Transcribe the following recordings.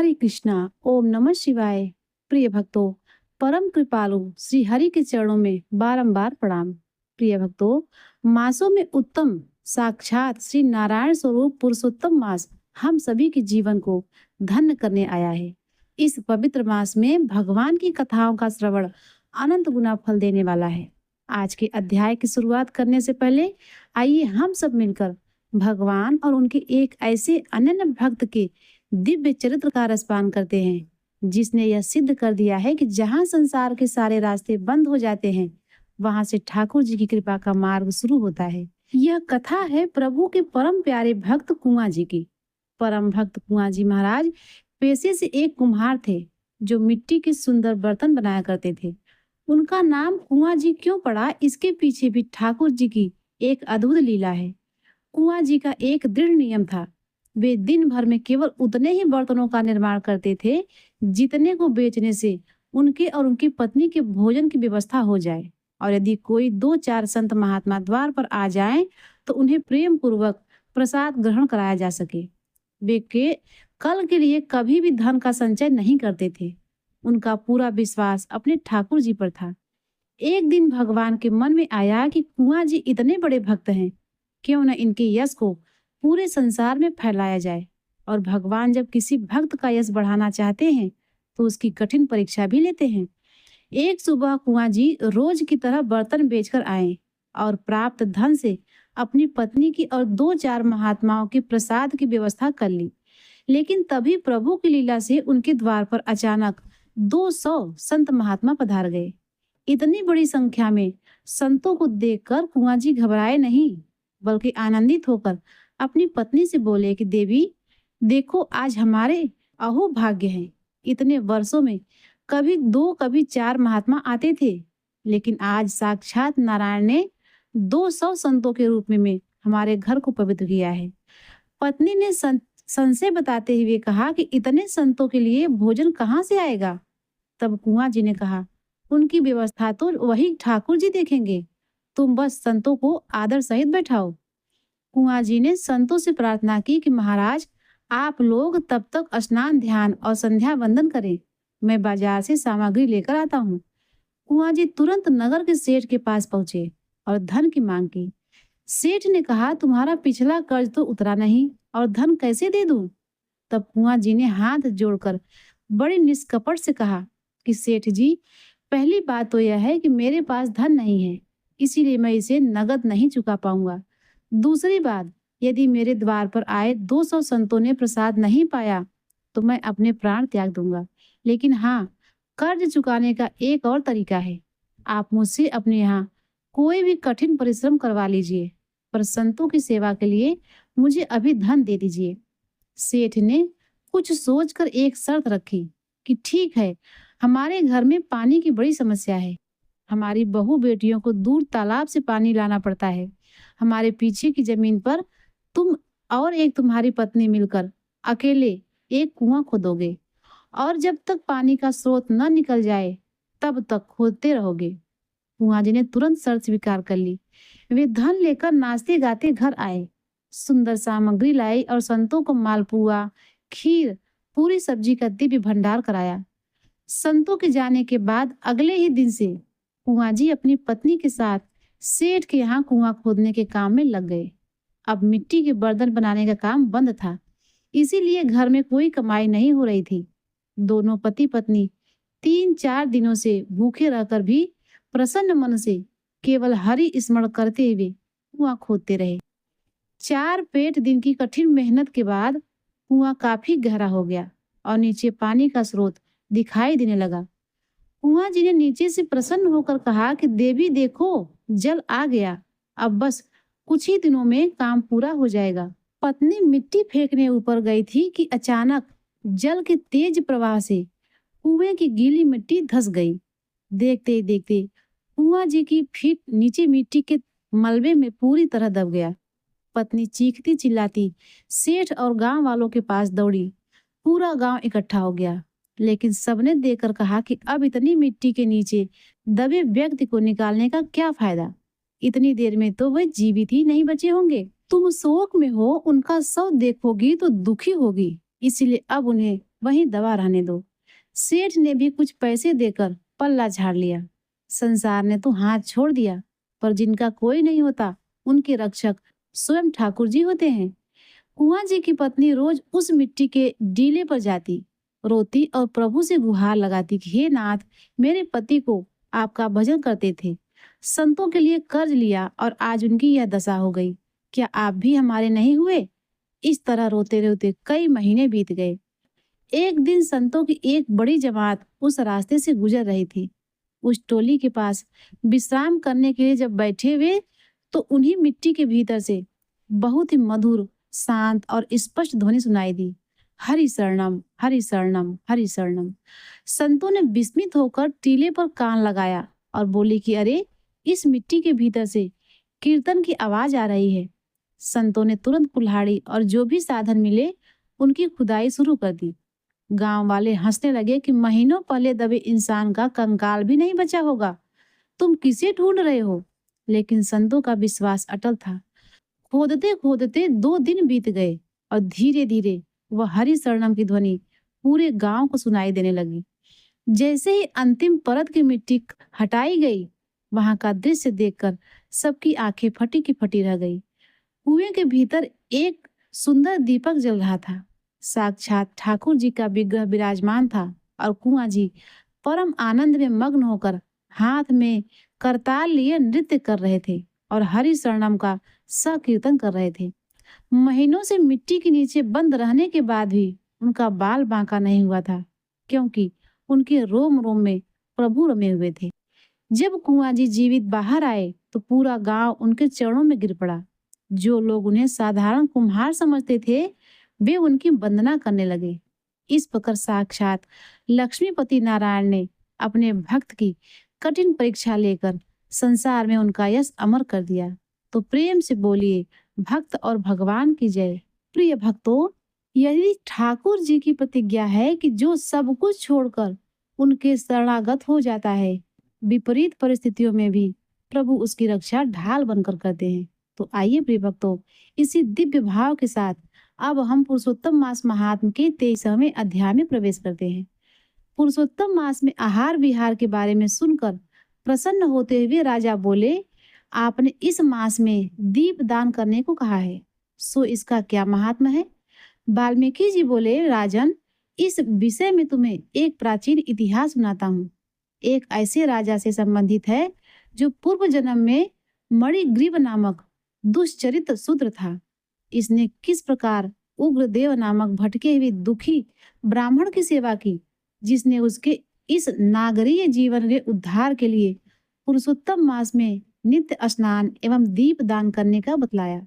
हरे कृष्णा। ओम नमः शिवाय। प्रिय भक्तों, परम कृपालु श्री हरि के चरणों में बारंबार प्रणाम। प्रिय भक्तों, मासों में उत्तम साक्षात श्री नारायण स्वरूप पुरुषोत्तम मास हम सभी के जीवन को धन्य करने आया है। इस पवित्र मास में भगवान की कथाओं का श्रवण अनंत गुना फल देने वाला है। आज के अध्याय की शुरुआत करने से पहले आइए हम सब मिलकर भगवान और उनके एक ऐसे अनन्य भक्त के दिव्य चरित्र का रसपान करते हैं जिसने यह सिद्ध कर दिया है कि जहां संसार के सारे रास्ते बंद हो जाते हैं, वहां से ठाकुर जी की कृपा का मार्ग शुरू होता है। यह कथा है प्रभु के परम प्यारे भक्त कुंवर जी की। परम भक्त कुंवर जी महाराज पेशे से एक कुम्हार थे जो मिट्टी के सुंदर बर्तन बनाया करते थे। उनका नाम कुंवर जी क्यों पड़ा, इसके पीछे भी ठाकुर जी की एक अद्भुत लीला है। कुंवर जी का एक दृढ़ नियम था। वे दिन भर में केवल उतने ही बर्तनों का निर्माण करते थे जितने को बेचने से उनके और उनकी पत्नी के भोजन की व्यवस्था हो जाए, और यदि कोई 2-4 संत महात्मा द्वार पर आ जाएं तो उन्हें प्रेम पूर्वक प्रसाद ग्रहण कराया जा सके। वे के कल के लिए कभी भी धन का संचय नहीं करते थे। उनका पूरा विश्वास अपने ठाकुर जी पर था। एक दिन भगवान के मन में आया कि कुंवर जी इतने बड़े भक्त हैं, क्यों न इनके यश को पूरे संसार में फैलाया जाए। और भगवान जब किसी भक्त का यश बढ़ाना चाहते हैं तो उसकी कठिन परीक्षा भी लेते हैं। एक सुबह कुंवर जी रोज की तरह बर्तन बेचकर आए और प्राप्त धन से अपनी पत्नी की और 2-4 महात्माओं के प्रसाद की व्यवस्था कर ली। लेकिन तभी प्रभु की लीला से उनके द्वार पर अचानक 200 संत महात्मा पधार गए। इतनी बड़ी संख्या में संतों को देखकर कुंवर जी घबराए नहीं, बल्कि आनंदित होकर अपनी पत्नी से बोले कि देवी देखो, आज हमारे अहो भाग्य हैं। इतने वर्षों में कभी 2 कभी 4 महात्मा आते थे, लेकिन आज साक्षात नारायण ने 200 संतों के रूप में हमारे घर को पवित्र किया है। पत्नी ने संशय बताते हुए कहा कि इतने संतों के लिए भोजन कहाँ से आएगा। तब कुंवर जी ने कहा, उनकी व्यवस्था तो वही ठाकुर जी देखेंगे, तुम बस संतों को आदर सहित बैठाओ। कुंवर जी ने संतों से प्रार्थना की कि महाराज, आप लोग तब तक स्नान ध्यान और संध्या वंदन करें, मैं बाजार से सामग्री लेकर आता हूँ। कुंवर जी तुरंत नगर के सेठ के पास पहुंचे और धन की मांग की। सेठ ने कहा, तुम्हारा पिछला कर्ज तो उतरा नहीं और धन कैसे दे दूं? तब कुंवर जी ने हाथ जोड़कर बड़े निष्कपट से कहा कि सेठ जी, पहली बात तो यह है कि मेरे पास धन नहीं है, इसीलिए मैं इसे नगद नहीं चुका पाऊंगा। दूसरी बात, यदि मेरे द्वार पर आए 200 संतों ने प्रसाद नहीं पाया तो मैं अपने प्राण त्याग दूंगा। लेकिन हाँ, कर्ज चुकाने का एक और तरीका है। आप मुझसे अपने यहाँ कोई भी कठिन परिश्रम करवा लीजिए, पर संतों की सेवा के लिए मुझे अभी धन दे दीजिए। सेठ ने कुछ सोचकर एक शर्त रखी कि ठीक है, हमारे घर में पानी की बड़ी समस्या है। हमारी बहू बेटियों को दूर तालाब से पानी लाना पड़ता है। हमारे पीछे की जमीन पर तुम और एक तुम्हारी पत्नी मिलकर अकेले एक कुआं खोदोगे, और जब तक पानी का स्रोत न निकल जाए तब तक खोदते रहोगे। कुंवर जी ने तुरंत शर्त स्वीकार कर ली। वे धन लेकर नाचते गाते घर आए, सुंदर सामग्री लाई और संतों को मालपुआ, खीर, पूरी सब्जी का दिव्य भंडार कराया। संतों के जाने के बाद अगले ही दिन से कुंवर जी अपनी पत्नी के साथ सेठ के यहाँ कुआं खोदने के काम में लग गए। अब मिट्टी के बर्तन बनाने का काम बंद था, इसीलिए घर में कोई कमाई नहीं हो रही थी। दोनों पति पत्नी 3-4 दिनों से भूखे रहकर भी प्रसन्न मन से केवल हरि स्मरण करते हुए कुआं खोदते रहे। 4 दिन की कठिन मेहनत के बाद कुआं काफी गहरा हो गया और नीचे पानी का स्रोत दिखाई देने लगा। कुंवर जी ने नीचे से प्रसन्न होकर कहा कि देवी देखो, जल आ गया, अब बस कुछ ही दिनों में काम पूरा हो जाएगा। पत्नी मिट्टी फेंकने ऊपर गई थी कि अचानक जल के तेज प्रवाह से कुएं की गीली मिट्टी धंस गई। देखते ही देखते कुंवर जी की फीट नीचे मिट्टी के मलबे में पूरी तरह दब गया। पत्नी चीखती चिल्लाती सेठ और गांव वालों के पास दौड़ी। पूरा गांव इकट्ठा हो गया, लेकिन सबने देखकर कहा कि अब इतनी मिट्टी के नीचे दबे व्यक्ति को निकालने का क्या फायदा, इतनी देर में तो वह जीवित ही नहीं बचे होंगे। तुम शोक में हो, उनका शव देखोगी तो दुखी होगी, इसीलिए अब उन्हें वहीं दबा रहने दो। सेठ ने भी कुछ पैसे देकर पल्ला झाड़ लिया। संसार ने तो हाथ छोड़ दिया, पर जिनका कोई नहीं होता, उनके रक्षक स्वयं ठाकुर जी होते हैं। कुंवर जी की पत्नी रोज उस मिट्टी के डीले पर जाती, रोती और प्रभु से गुहार लगाती कि हे नाथ, मेरे पति को आपका भजन करते थे, संतों के लिए कर्ज लिया और आज उनकी यह दशा हो गई। क्या आप भी हमारे नहीं हुए? इस तरह रोते रोते कई महीने बीत गए। एक दिन संतों की एक बड़ी जमात उस रास्ते से गुजर रही थी। उस टोली के पास विश्राम करने के लिए जब बैठे हुए, तो उन्हीं मिट्टी के भीतर से बहुत ही मधुर, शांत और स्पष्ट ध्वनि सुनाई दी, हरि शरणम, हरि शरणम, हरि शरणम। संतों ने विस्मित होकर टीले पर कान लगाया और बोले कि अरे, इस मिट्टी के भीतर से कीर्तन की आवाज आ रही है। संतों ने तुरंत कुल्हाड़ी और जो भी साधन मिले उनकी खुदाई शुरू कर दी। गांव वाले हंसने लगे कि महीनों पहले दबे इंसान का कंकाल भी नहीं बचा होगा, तुम किसे ढूंढ रहे हो? लेकिन संतों का विश्वास अटल था। खोदते खोदते 2 दिन बीत गए और धीरे धीरे वह हरि शरणम की ध्वनि पूरे गांव को सुनाई देने लगी। जैसे ही अंतिम परत की मिट्टी हटाई गई, वहां का दृश्य देखकर सबकी आंखें फटी की फटी रह गई। कुएं के भीतर एक सुंदर दीपक जल रहा था। साक्षात ठाकुर जी का विग्रह विराजमान था और कुंवर जी परम आनंद में मग्न होकर हाथ में करताल लिए नृत्य कर रहे थे और हरि शरणम का संकीर्तन कर रहे थे। महीनों से मिट्टी के नीचे बंद रहने के बाद भी उनका बाल बांका नहीं हुआ था, क्योंकि उनके रोम रोम में प्रभु रमे हुए थे। जब कुंवर जी जीवित बाहर आए तो पूरा गांव उनके चरणों में गिर पड़ा। जो लोग उन्हें साधारण कुम्हार समझते थे, वे उनकी वंदना करने लगे। इस प्रकार साक्षात लक्ष्मीपति नारायण ने अपने भक्त की कठिन परीक्षा लेकर संसार में उनका यश अमर कर दिया। तो प्रेम से बोलिए, भक्त और भगवान की जय। प्रिय भक्तों, यदि ठाकुर जी की प्रतिज्ञा है कि जो सब कुछ छोड़कर उनके शरणागत हो जाता है, विपरीत परिस्थितियों में भी प्रभु उसकी रक्षा ढाल बनकर करते हैं। तो आइए प्रिय भक्तों, इसी दिव्य भाव के साथ अब हम पुरुषोत्तम मास महात्म के 23वें अध्याय में प्रवेश करते हैं। पुरुषोत्तम मास में आहार विहार के बारे में सुनकर प्रसन्न होते हुए राजा बोले, आपने इस मास में दीप दान करने को कहा है, सो इसका क्या महात्मा है? वाल्मीकि जी बोले, राजन, इस विषय में तुम्हें एक प्राचीन इतिहास सुनाता हूँ। एक ऐसे राजा से संबंधित है जो पूर्व जन्म में मणिग्रीव नामक दुष्चरित शूद्र था। इसने किस प्रकार उग्रदेव नामक भटके हुए दुखी ब्राह्मण की सेवा की, जिसने उसके इस नागरीय जीवन के उद्धार के लिए पुरुषोत्तम मास में नित्य स्नान एवं दीप दान करने का बतलाया।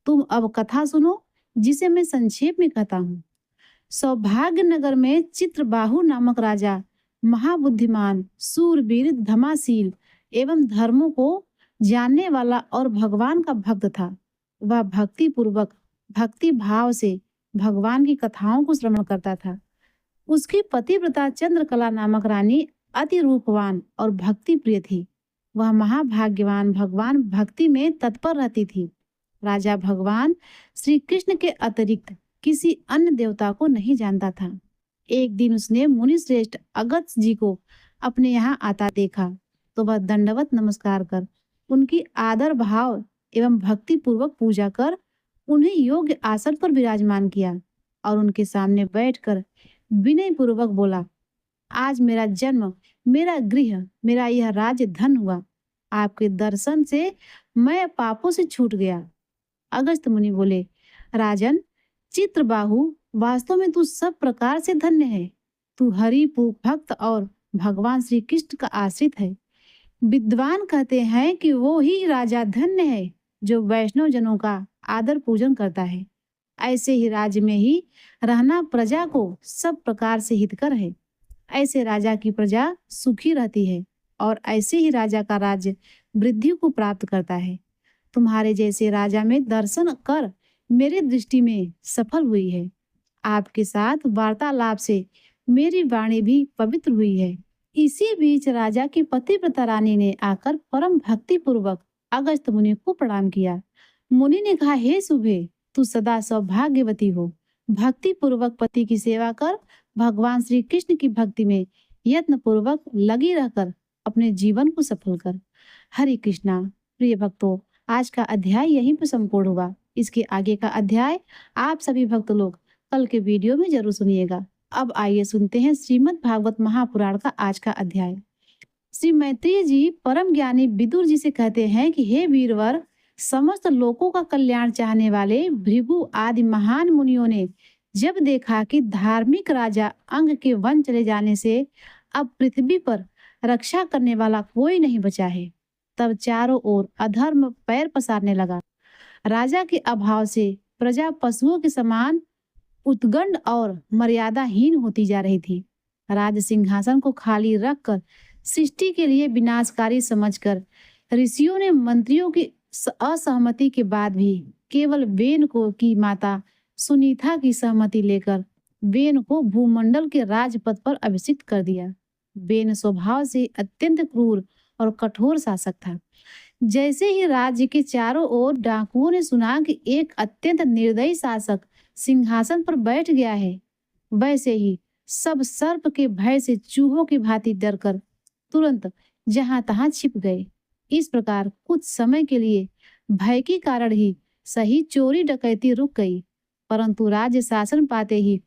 तुम अब कथा सुनो, जिसे मैं संक्षेप में कहता हूँ। सौभाग्य नगर में चित्रबाहु नामक राजा महाबुद्धिमान, सूरवीर, धमाशील एवं धर्मों को जानने वाला और भगवान का भक्त था। वह भक्ति पूर्वक भक्ति भाव से भगवान की कथाओं को श्रवण करता था। उसकी पतिव्रता चंद्रकला नामक रानी अति रूपवान और भक्ति प्रिय थी। वह महाभाग्यवान भगवान भक्ति में तत्पर रहती थी। राजा भगवान श्री कृष्ण के अतिरिक्त किसी अन्य देवता को नहीं जानता था। एक दिन उसने मुनि श्रेष्ठ अगस्त्य जी को अपने यहाँ आता देखा, तो वह दंडवत नमस्कार कर उनकी आदर भाव एवं भक्ति पूर्वक पूजा कर उन्हें योग्य आसन पर विराजमान किया और उनके सामने बैठकर विनय पूर्वक बोला, आज मेरा जन्म, मेरा गृह, मेरा यह राज्य धन हुआ। आपके दर्शन से मैं पापों से छूट गया। अगस्त मुनि बोले, राजन, चित्रबाहु, वास्तव में तू सब प्रकार से धन्य है। तू हरि भक्त और भगवान श्री कृष्ण का आश्रित है। विद्वान कहते हैं कि वो ही राजा धन्य है जो वैष्णव जनों का आदर पूजन करता है। ऐसे ही राज्य में ही रहना प्रजा को सब प्रकार से हितकर है। ऐसे राजा की प्रजा सुखी रहती है और ऐसे ही राजा का राज्य वृद्धि को प्राप्त करता है। तुम्हारे जैसे राजा में दर्शन कर मेरे दृष्टि में सफल हुई है। आपके साथ वार्तालाप से मेरी वाणी भी पवित्र हुई है। इसी बीच राजा की पतिव्रता रानी ने आकर परम भक्ति पूर्वक अगस्त्य मुनि को प्रणाम किया। मुनि ने कहा, हे सुबे, तू सदा सौभाग्यवती हो। भक्ति पूर्वक पति की सेवा कर भगवान श्री कृष्ण की भक्ति में यत्न पूर्वक लगी रहकर अपने जीवन को सफल कर। हरे कृष्णा। प्रिय भक्तों, आज का अध्याय यहीं पर संपूर्ण हुआ। इसके आगे का अध्याय आप सभी भक्त लोग कल के वीडियो में जरूर सुनिएगा। अब आइए सुनते हैं श्रीमद् भागवत महापुराण का आज का अध्याय। श्री मैत्रेय जी परम ज्ञानी विदुर जी से कहते हैं कि हे वीरवर, समस्त लोकों का कल्याण चाहने वाले भृगु आदि महान मुनियों ने जब देखा कि धार्मिक राजा अंग के वन चले जाने से अब पृथ्वी पर रक्षा करने वाला कोई नहीं बचा है, तब चारों ओर अधर्म पैर पसारने लगा। राजा के अभाव से प्रजा पशुओं के समान उद्गंड और मर्यादाहीन होती जा रही थी। राज सिंहासन को खाली रखकर सृष्टि के लिए विनाशकारी समझकर ऋषियों ने मंत्रियों की असहमति के बाद भी केवल वेन को की माता सुनीता की सहमति लेकर वेन को भूमंडल के राजपद पर अभिषिक्त कर दिया। वेन स्वभाव से अत्यंत क्रूर और कठोर शासक था। जैसे ही राज्य के चारों ओर डाकुओं ने सुना कि एक अत्यंत निर्दयी शासक सिंहासन पर बैठ गया है, वैसे ही सब सर्प के भय से चूहों की भांति डरकर तुरंत जहां तहां छिप गए। इस प्रकार कुछ समय के लिए भय के कारण ही सही चोरी डकैती रुक गई, परंतु राज्य शासन पाते ही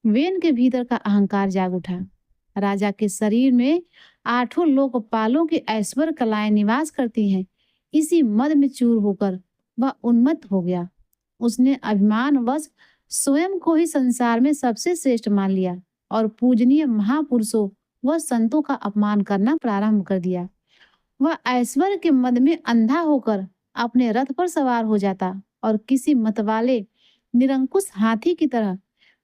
वेन के भीतर का अहंकार जाग उठा। राजा के शरीर में 8 लोकपालों की ऐश्वर्य कलाएं निवास करती हैं। इसी मद में चूर होकर वह उन्मत्त हो गया। उसने अभिमानवश स्वयं को ही संसार में सबसे श्रेष्ठ मान लिया और पूजनीय महापुरुषों व संतों का अपमान करना प्रारंभ कर दिया। वह ऐश्वर्य के मद में अंधा होकर अपने रथ पर सवार हो जाता और किसी मतवाले निरंकुश हाथी की तरह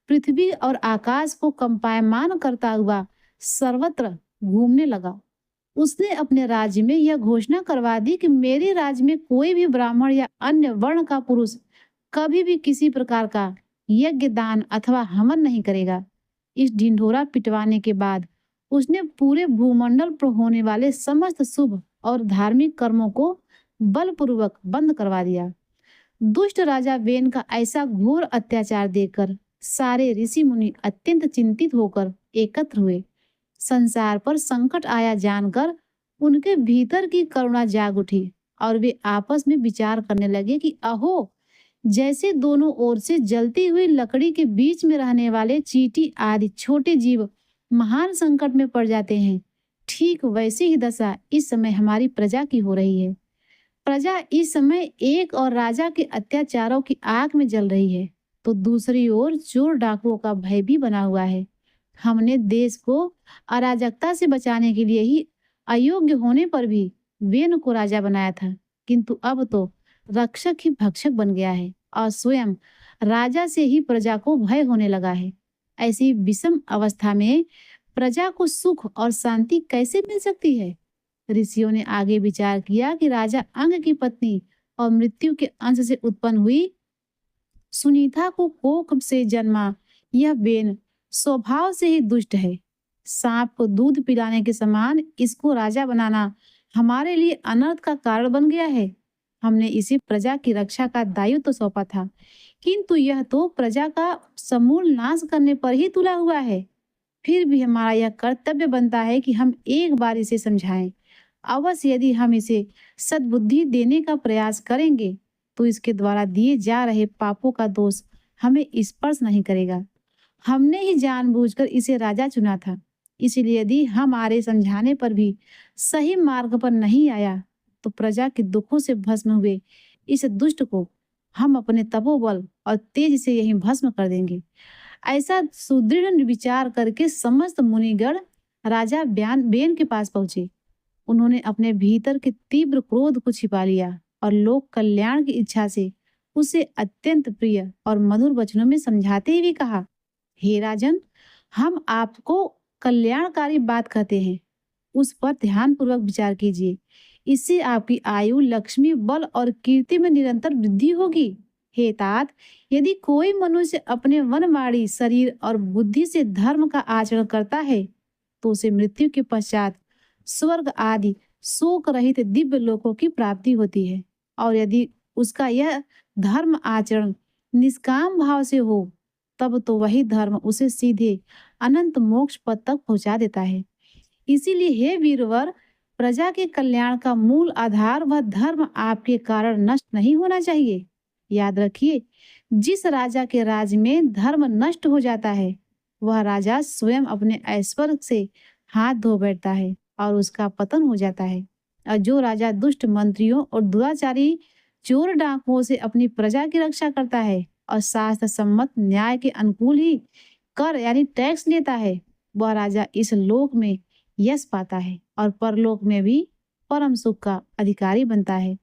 पृथ्वी और आकाश को कंपायमान करता हुआ सर्वत्र घूमने लगा। उसने अपने राज्य में यह घोषणा करवा दी कि मेरे राज्य में कोई भी ब्राह्मण या अन्य वर्ण का पुरुष कभी भी किसी प्रकार का यज्ञ दान अथवा हवन नहीं करेगा। इस ढिंढोरा पिटवाने के बाद उसने पूरे भूमंडल पर होने वाले समस्त शुभ और धार्मिक कर्मों को बलपूर्वक बंद करवा दिया। दुष्ट राजा वेन का ऐसा घोर अत्याचार देखकर सारे ऋषि मुनि अत्यंत चिंतित होकर एकत्र हुए। संसार पर संकट आया जानकर उनके भीतर की करुणा जाग उठी और वे आपस में विचार करने लगे कि अहो, जैसे दोनों ओर से जलती हुई लकड़ी के बीच में रहने वाले चींटी आदि छोटे जीव महान संकट में पड़ जाते हैं, ठीक वैसी ही दशा इस समय हमारी प्रजा की हो रही है। प्रजा इस समय एक और राजा के अत्याचारों की आग में जल रही है, तो दूसरी ओर चोर डाकुओं का भय भी बना हुआ है। हमने देश को अराजकता से बचाने के लिए ही अयोग्य होने पर भी वेन को राजा बनाया था, किंतु अब तो रक्षक ही भक्षक बन गया है और स्वयं राजा से ही प्रजा को भय होने लगा है। ऐसी विषम अवस्था में प्रजा को सुख और शांति कैसे मिल सकती है? ऋषियों ने आगे विचार किया कि राजा अंग की पत्नी और मृत्यु के अंश से उत्पन्न हुई सुनीता को कोख से जन्मा यह वेन स्वभाव से ही दुष्ट है। सांप को दूध पिलाने के समान इसको राजा बनाना हमारे लिए अनर्थ का कारण बन गया है। हमने इसे प्रजा की रक्षा का दायित्व तो सौंपा था, किंतु यह तो प्रजा का समूल नाश करने पर ही तुला हुआ है। फिर भी हमारा यह कर्तव्य बनता है कि हम एक बार इसे समझाएं। अवश्य यदि हम इसे सद्बुद्धि देने का प्रयास करेंगे तो इसके द्वारा दिए जा रहे पापों का दोष हमें स्पर्श नहीं करेगा। हमने ही जानबूझकर इसे राजा चुना था, इसलिए यदि हमारे समझाने पर भी सही मार्ग पर नहीं आया तो प्रजा के दुखों से भस्म हुए इस दुष्ट को हम अपने तपोबल और तेज से यहीं भस्म कर देंगे। ऐसा सुदृढ़ विचार करके समस्त मुनिगण राजा बेन के पास पहुंचे। उन्होंने अपने भीतर के तीव्र क्रोध को छिपा लिया और लोक कल्याण की इच्छा से उसे अत्यंत प्रिय और मधुर वचनों में समझाते हुए कहा, हे राजन, हम आपको कल्याणकारी बात कहते हैं, उस पर ध्यान पूर्वक विचार कीजिए। इससे आपकी आयु, लक्ष्मी, बल और कीर्ति में निरंतर वृद्धि होगी। हे तात, यदि कोई मनुष्य अपने वनवाड़ी शरीर और बुद्धि से धर्म का आचरण करता है तो उसे मृत्यु के पश्चात स्वर्ग आदि शोक रहित दिव्य लोकों की प्राप्ति होती है। और यदि उसका यह धर्म आचरण निष्काम भाव से हो तब तो वही धर्म उसे सीधे अनंत मोक्ष पद तक पहुंचा देता है। इसीलिए हे वीरवर, प्रजा के कल्याण का मूल आधार वह धर्म आपके कारण नष्ट नहीं होना चाहिए। याद रखिए, जिस राजा के राज में धर्म नष्ट हो जाता है, वह राजा स्वयं अपने ऐश्वर्य से हाथ धो बैठता है और उसका पतन हो जाता है। और जो राजा दुष्ट मंत्रियों और दुराचारी चोर डाकुओं से अपनी प्रजा की रक्षा करता है और शास्त्र सम्मत न्याय के अनुकूल ही कर यानी टैक्स लेता है, वह राजा इस लोक में यश पाता है और परलोक में भी परम सुख का अधिकारी बनता है।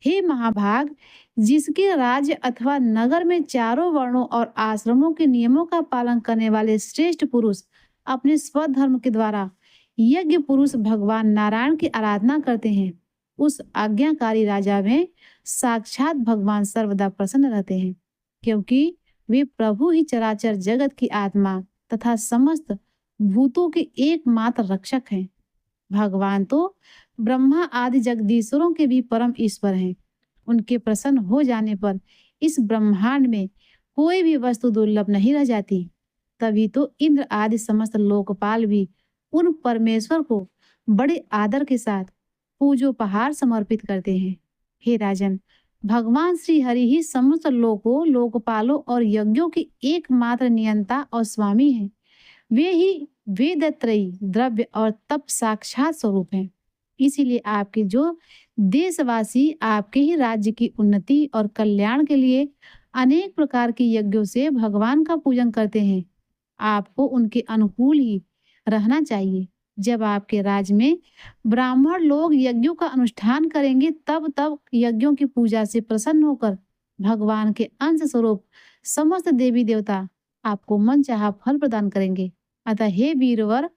हे महाभाग, जिसके राज्य अथवा नगर में चारों वर्णों और आश्रमों के नियमों का पालन करने वाले श्रेष्ठ पुरुष अपने स्वधर्म के द्वारा यज्ञ पुरुष भगवान नारायण की आराधना करते हैं, उस आज्ञाकारी राजा में साक्षात भगवान सर्वदा प्रसन्न रहते हैं, क्योंकि वे प्रभु ही चराचर जगत की आत्मा तथा समस्त भूतों के एकमात्र रक्षक हैं। भगवान तो ब्रह्मा आदि जगदीश्वरों के भी परम ईश्वर हैं। उनके प्रसन्न हो जाने पर इस ब्रह्मांड में कोई भी वस्तु दुर्लभ नहीं रह जाती। तभी तो इंद्र आदि समस्त लोकपाल भी उन परमेश्वर को बड़े आदर के साथ पूजोपहार समर्पित करते हैं। हे राजन, भगवान श्री हरि ही समस्त लोकों, लोकपालों और यज्ञों के एकमात्र नियंता और स्वामी हैं। वे ही वेदत्रयी, द्रव्य और तप साक्षात स्वरूप हैं। इसीलिए आपके जो देशवासी आपके ही राज्य की उन्नति और कल्याण के लिए अनेक प्रकार के यज्ञों से भगवान का पूजन करते हैं, आपको उनके अनुकूल ही रहना चाहिए। जब आपके राज्य में ब्राह्मण लोग यज्ञों का अनुष्ठान करेंगे, तब तब यज्ञों की पूजा से प्रसन्न होकर भगवान के अंश स्वरूप समस्त देवी देवता आपको मनचाहा फल प्रदान करेंगे। अतः हे वीरवर,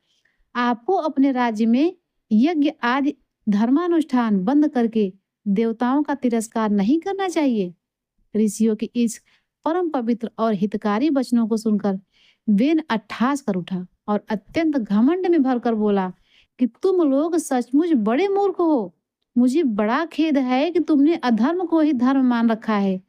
आपको अपने राज्य में यज्ञ आदि धर्मानुष्ठान बंद करके देवताओं का तिरस्कार नहीं करना चाहिए। ऋषियों के इस परम पवित्र और हितकारी वचनों को सुनकर वेन अट्ठास कर उठा और अत्यंत घमंड में भरकर बोला कि तुम लोग सचमुच बड़े मूर्ख हो। मुझे बड़ा खेद है कि तुमने अधर्म को ही धर्म मान रखा है।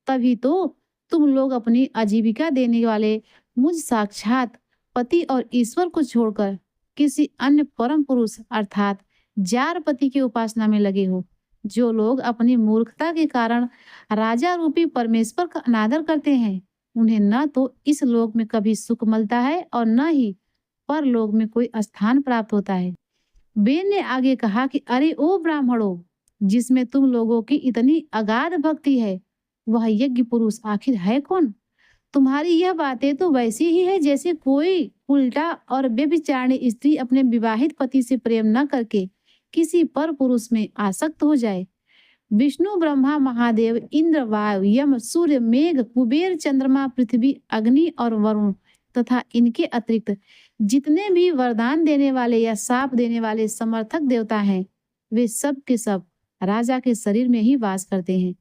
तभी तो तुम लोग अपनी आजीविका देने वाले मुझ साक्षात पति और ईश्वर को छोड़कर किसी अन्य परम पुरुष अर्थात जार पति की उपासना में लगे हो। जो लोग अपनी मूर्खता के कारण राजा रूपी परमेश्वर का अनादर करते हैं, उन्हें न तो इस लोक में कभी सुख मिलता है और न ही परलोक में कोई स्थान प्राप्त होता है। बेन ने आगे कहा कि अरे ओ ब्राह्मणों, जिसमें तुम लोगों की इतनी अगाध भक्ति है, वह यज्ञ पुरुष आखिर है कौन? तुम्हारी यह बातें तो वैसी ही है जैसे कोई उल्टा और व्यभिचारिणी स्त्री अपने विवाहित पति से प्रेम न करके किसी पर पुरुष में आसक्त हो जाए। विष्णु, ब्रह्मा, महादेव, इंद्र, वायु, यम, सूर्य, मेघ, कुबेर, चंद्रमा, पृथ्वी, अग्नि और वरुण तथा इनके अतिरिक्त जितने भी वरदान देने वाले या शाप देने वाले समर्थक देवता हैं, वे सब के सब राजा के शरीर में ही वास करते हैं।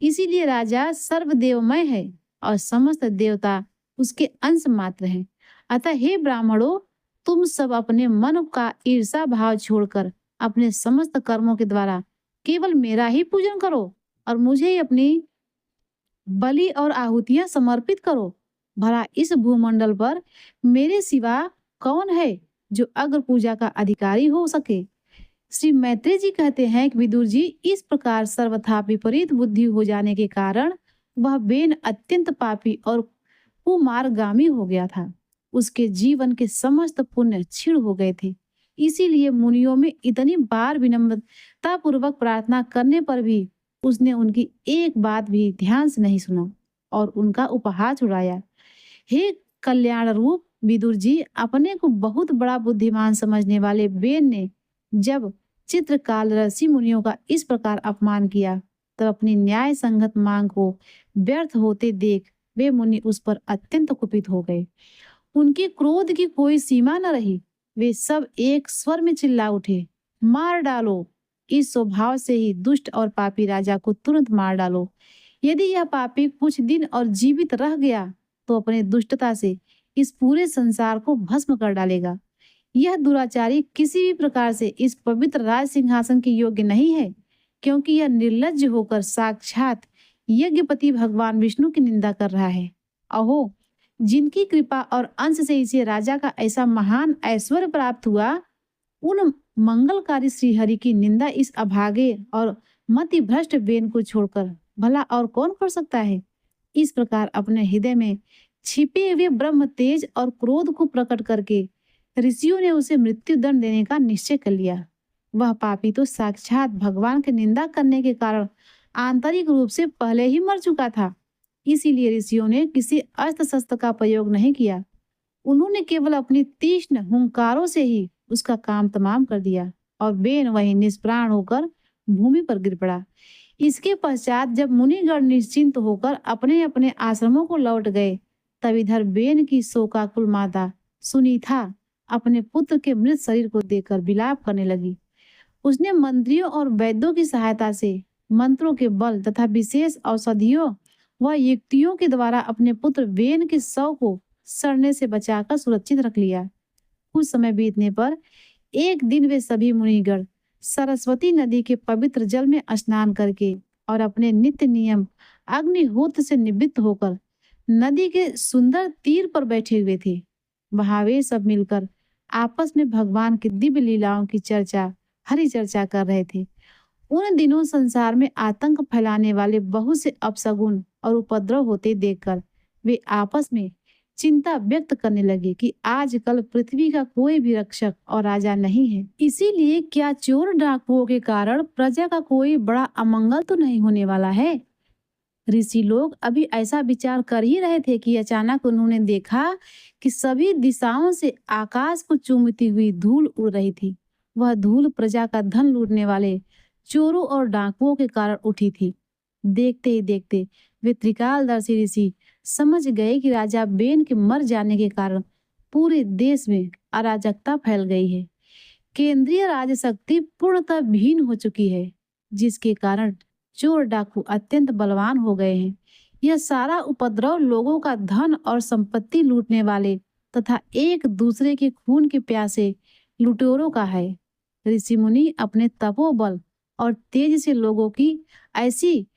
इसीलिए राजा सर्वदेवमय है और समस्त देवता उसके अंश मात्र हैं। अतः हे ब्राह्मणों, तुम सब अपने मन का ईर्षा भाव छोड़कर अपने समस्त कर्मों के द्वारा केवल मेरा ही पूजन करो और मुझे ही अपनी बलि और आहुतियां समर्पित करो। भला इस भूमंडल पर मेरे सिवा कौन है जो अग्र पूजा का अधिकारी हो सके? श्री मैत्रेय जी कहते हैं कि विदुर जी, इस प्रकार सर्वथा विपरीत बुद्धि हो जाने के कारण वह बेन अत्यंत पापी और कुमार्गामी हो गया था। उसके जीवन के समस्त पुण्य क्षीण हो गए थे। इसीलिए मुनियों में इतनी बार विनम्रता पूर्वक प्रार्थना करने पर भी उसने उनकी एक बात भी ध्यान से नहीं सुना और उनका उपहास उड़ाया। हे कल्याण रूप विदुर जी, अपने को बहुत बड़ा बुद्धिमान समझने वाले बेन ने जब चित्रकाल ऋषि मुनियों का इस प्रकार अपमान किया, तब अपनी न्याय संगत मांग को व्यर्थ होते देख वे मुनि उस पर अत्यंत कुपित हो गए। उनके क्रोध की कोई सीमा न रही। वे सब एक स्वर में चिल्ला उठे, मार डालो, इस स्वभाव से ही दुष्ट और पापी राजा को तुरंत मार डालो। यदि यह पापी कुछ दिन और जीवित रह गया तो अपने दुष्टता से इस पूरे संसार को भस्म कर डालेगा। यह दुराचारी किसी भी प्रकार से इस पवित्र राज सिंहासन के योग्य नहीं है, क्योंकि यह निर्लज्ज होकर साक्षात यज्ञपति भगवान विष्णु की निंदा कर रहा है। अहो, जिनकी कृपा और अंश से इसे राजा का ऐसा महान ऐश्वर्य प्राप्त हुआ, उन मंगलकारी श्रीहरि की निंदा इस अभागे और मति भ्रष्ट बेन को छोड़कर भला और कौन कर सकता है। इस प्रकार अपने हृदय में छिपे हुए ब्रह्म तेज और क्रोध को प्रकट करके ऋषियों ने उसे मृत्यु दंड देने का निश्चय कर लिया। वह पापी तो साक्षात भगवान की निंदा करने के कारण आंतरिक रूप से पहले ही मर चुका था। इसीलिए ऋषियों ने किसी अस्त्र शस्त्र का प्रयोग नहीं किया। उन्होंने केवल अपनी तीक्ष्ण हुंकारों से ही उसका काम तमाम कर दिया और बेन वही निष्प्राण होकर भूमि पर गिर पड़ा। इसके पश्चात जब मुनिगण निश्चिंत होकर अपने अपने आश्रमों को लौट गए, तब इधर बेन की शोकाकुल माता सुनीता अपने पुत्र के मृत शरीर को देखकर विलाप करने लगी। उसने मंत्रियों और वैद्यों की सहायता से मंत्रों के बल तथा विशेष औषधियों व युक्तियों के द्वारा अपने पुत्र बेन के शव को सड़ने से बचाकर सुरक्षित रख लिया। कुछ समय बीतने पर एक दिन वे सभी मुनिगण सरस्वती नदी के पवित्र जल में स्नान करके और अपने नित्य नियम अग्निहोत्र से निवृत्त होकर नदी के सुंदर तीर पर बैठे हुए थे। वहां वे सब मिलकर आपस में भगवान की दिव्य लीलाओं की हरि चर्चा कर रहे थे। उन दिनों संसार में आतंक फैलाने वाले बहुत से अपशगुन और उपद्रव होते देखकर वे आपस में चिंता व्यक्त करने लगे कि आजकल पृथ्वी का कोई भी रक्षक और राजा नहीं है। इसीलिए क्या चोर डाकुओं के कारण प्रजा का कोई बड़ा अमंगल तो नहीं होने वाला है। ऋषि लोग अभी ऐसा विचार कर ही रहे थे कि अचानक उन्होंने देखा कि सभी दिशाओं से आकाश को चूमती हुई धूल उड़ रही थी। वह धूल प्रजा का धन लूटने वाले चोरों और डाकुओं के कारण उठी थी। देखते ही देखते वे त्रिकालदर्शी ऋषि समझ गए कि राजा बेन के मर जाने के कारण पूरे देश में अराजकता फैल गई है। केंद्रीय राजशक्ति पूर्णतः भीन हो चुकी है, जिसके कारण चोर डाकू अत्यंत बलवान हो गए हैं। यह सारा उपद्रव लोगों का धन और संपत्ति लूटने वाले तथा एक दूसरे के खून के प्यासे लुटेरों का है। ऋषि मुनि अपने तपोबल और तेज से लोगों की ऐसी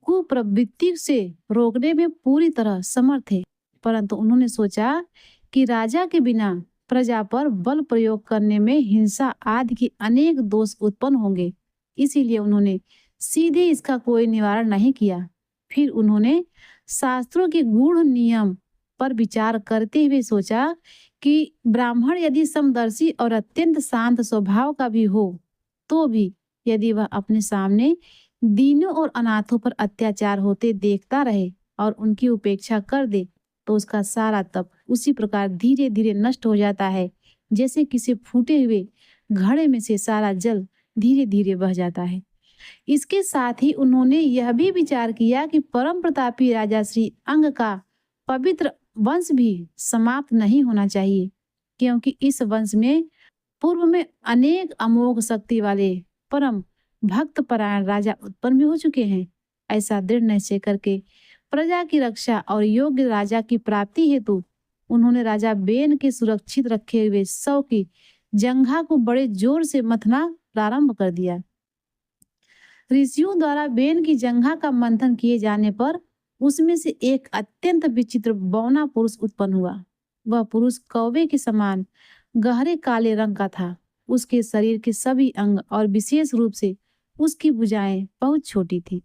कुप्रवृत्ति से रोकने में पूरी तरह समर्थ थे, परंतु उन्होंने सोचा कि राजा के बिना प्रजा पर बल प्रयोग करने में हिंसा आदि के अनेक दोष उत्पन्न होंगे। इसीलिए उन्होंने सीधे इसका कोई निवारण नहीं किया। फिर उन्होंने शास्त्रों के गूढ़ नियम पर विचार करते हुए सोचा कि ब्राह्मण यदि समदर्शी और अत्यंत शांत स्वभाव का भी हो, तो भी यदि वह अपने सामने दीनों और अनाथों पर अत्याचार होते देखता रहे और उनकी उपेक्षा कर दे, तो उसका सारा तप उसी प्रकार धीरे धीरे नष्ट हो जाता है, जैसे किसी फूटे हुए घड़े में से सारा जल धीरे धीरे बह जाता है। इसके साथ ही उन्होंने यह भी विचार किया कि परम प्रतापी राजा श्री अंग का पवित्र वंश भी समाप्त नहीं होना चाहिए, क्योंकि इस वंश में पूर्व में अनेक अमोघ शक्ति वाले परम भक्त परायण राजा उत्पन्न भी हो चुके हैं। ऐसा दृढ़ निश्चय करके प्रजा की रक्षा और योग्य राजा की प्राप्ति हेतु उन्होंने राजा बेन के सुरक्षित रखे हुए शव की जंघा को बड़े जोर से मथना प्रारंभ कर दिया। ऋषियों द्वारा बेन की जंघा का मंथन किए जाने पर उसमें से एक अत्यंत विचित्र बौना पुरुष उत्पन्न हुआ। वह पुरुष कौवे के समान गहरे काले रंग का था। उसके शरीर के सभी अंग और विशेष रूप से उसकी भुजाएं बहुत छोटी थी।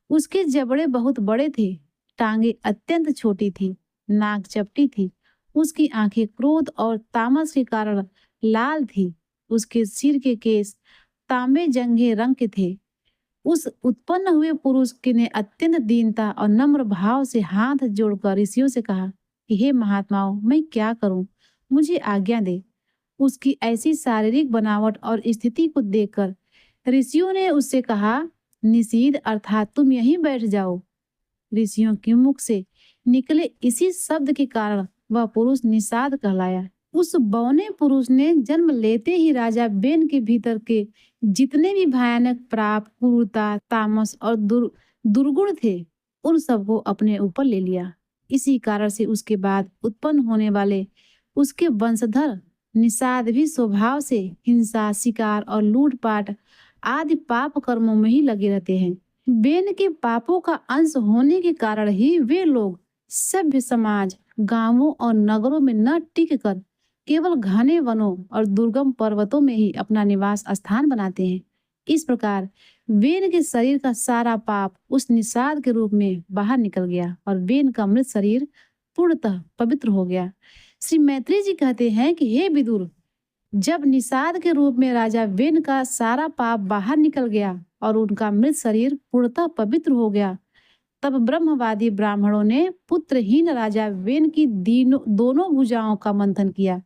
उसके जबड़े बहुत बड़े थे, टांगे अत्यंत छोटी थी, नाक चपटी थी। उसकी आंखें क्रोध और तामस के कारण लाल थी। उसके सिर के केस तांबे जंगे रंग के थे। उस उत्पन्न हुए पुरुष ने अत्यंत दीनता और नम्र भाव से हाथ जोड़कर ऋषियों से कहा कि हे महात्माओं, मैं क्या करूं, मुझे आज्ञा दे। उसकी ऐसी शारीरिक बनावट और स्थिति को देखकर ऋषियों ने उससे कहा, निषीद अर्थात तुम यहीं बैठ जाओ। ऋषियों के मुख से निकले इसी शब्द के कारण वह पुरुष निषाद कहलाया। उस बौने पुरुष ने जन्म लेते ही राजा बेन के भीतर के जितने भी भयानक पाप, क्रूरता, तामस और दुर्गुण थे, उन सबको अपने ऊपर ले लिया। इसी कारण से उसके बाद उत्पन्न होने वाले उसके वंशधर निषाद भी स्वभाव से हिंसा, शिकार और लूटपाट आदि पाप कर्मों में ही लगे रहते हैं। बेन के पापों का अंश होने के कारण ही वे लोग सभ्य समाज गांवों और नगरों में न टिक कर केवल घने वनों और दुर्गम पर्वतों में ही अपना निवास स्थान बनाते हैं। इस प्रकार वेन के शरीर का सारा पाप उस निषाद के रूप में बाहर निकल गया और वेन का मृत शरीर पूर्णतः पवित्र हो गया। श्री मैत्री जी कहते हैं कि हे विदुर, जब निषाद के रूप में राजा वेन का सारा पाप बाहर निकल गया और उनका मृत शरीर पूर्णतः पवित्र हो गया, तब ब्रह्मवादी ब्राह्मणों ने पुत्रहीन राजा वेन की दोनों भुजाओं का मंथन किया।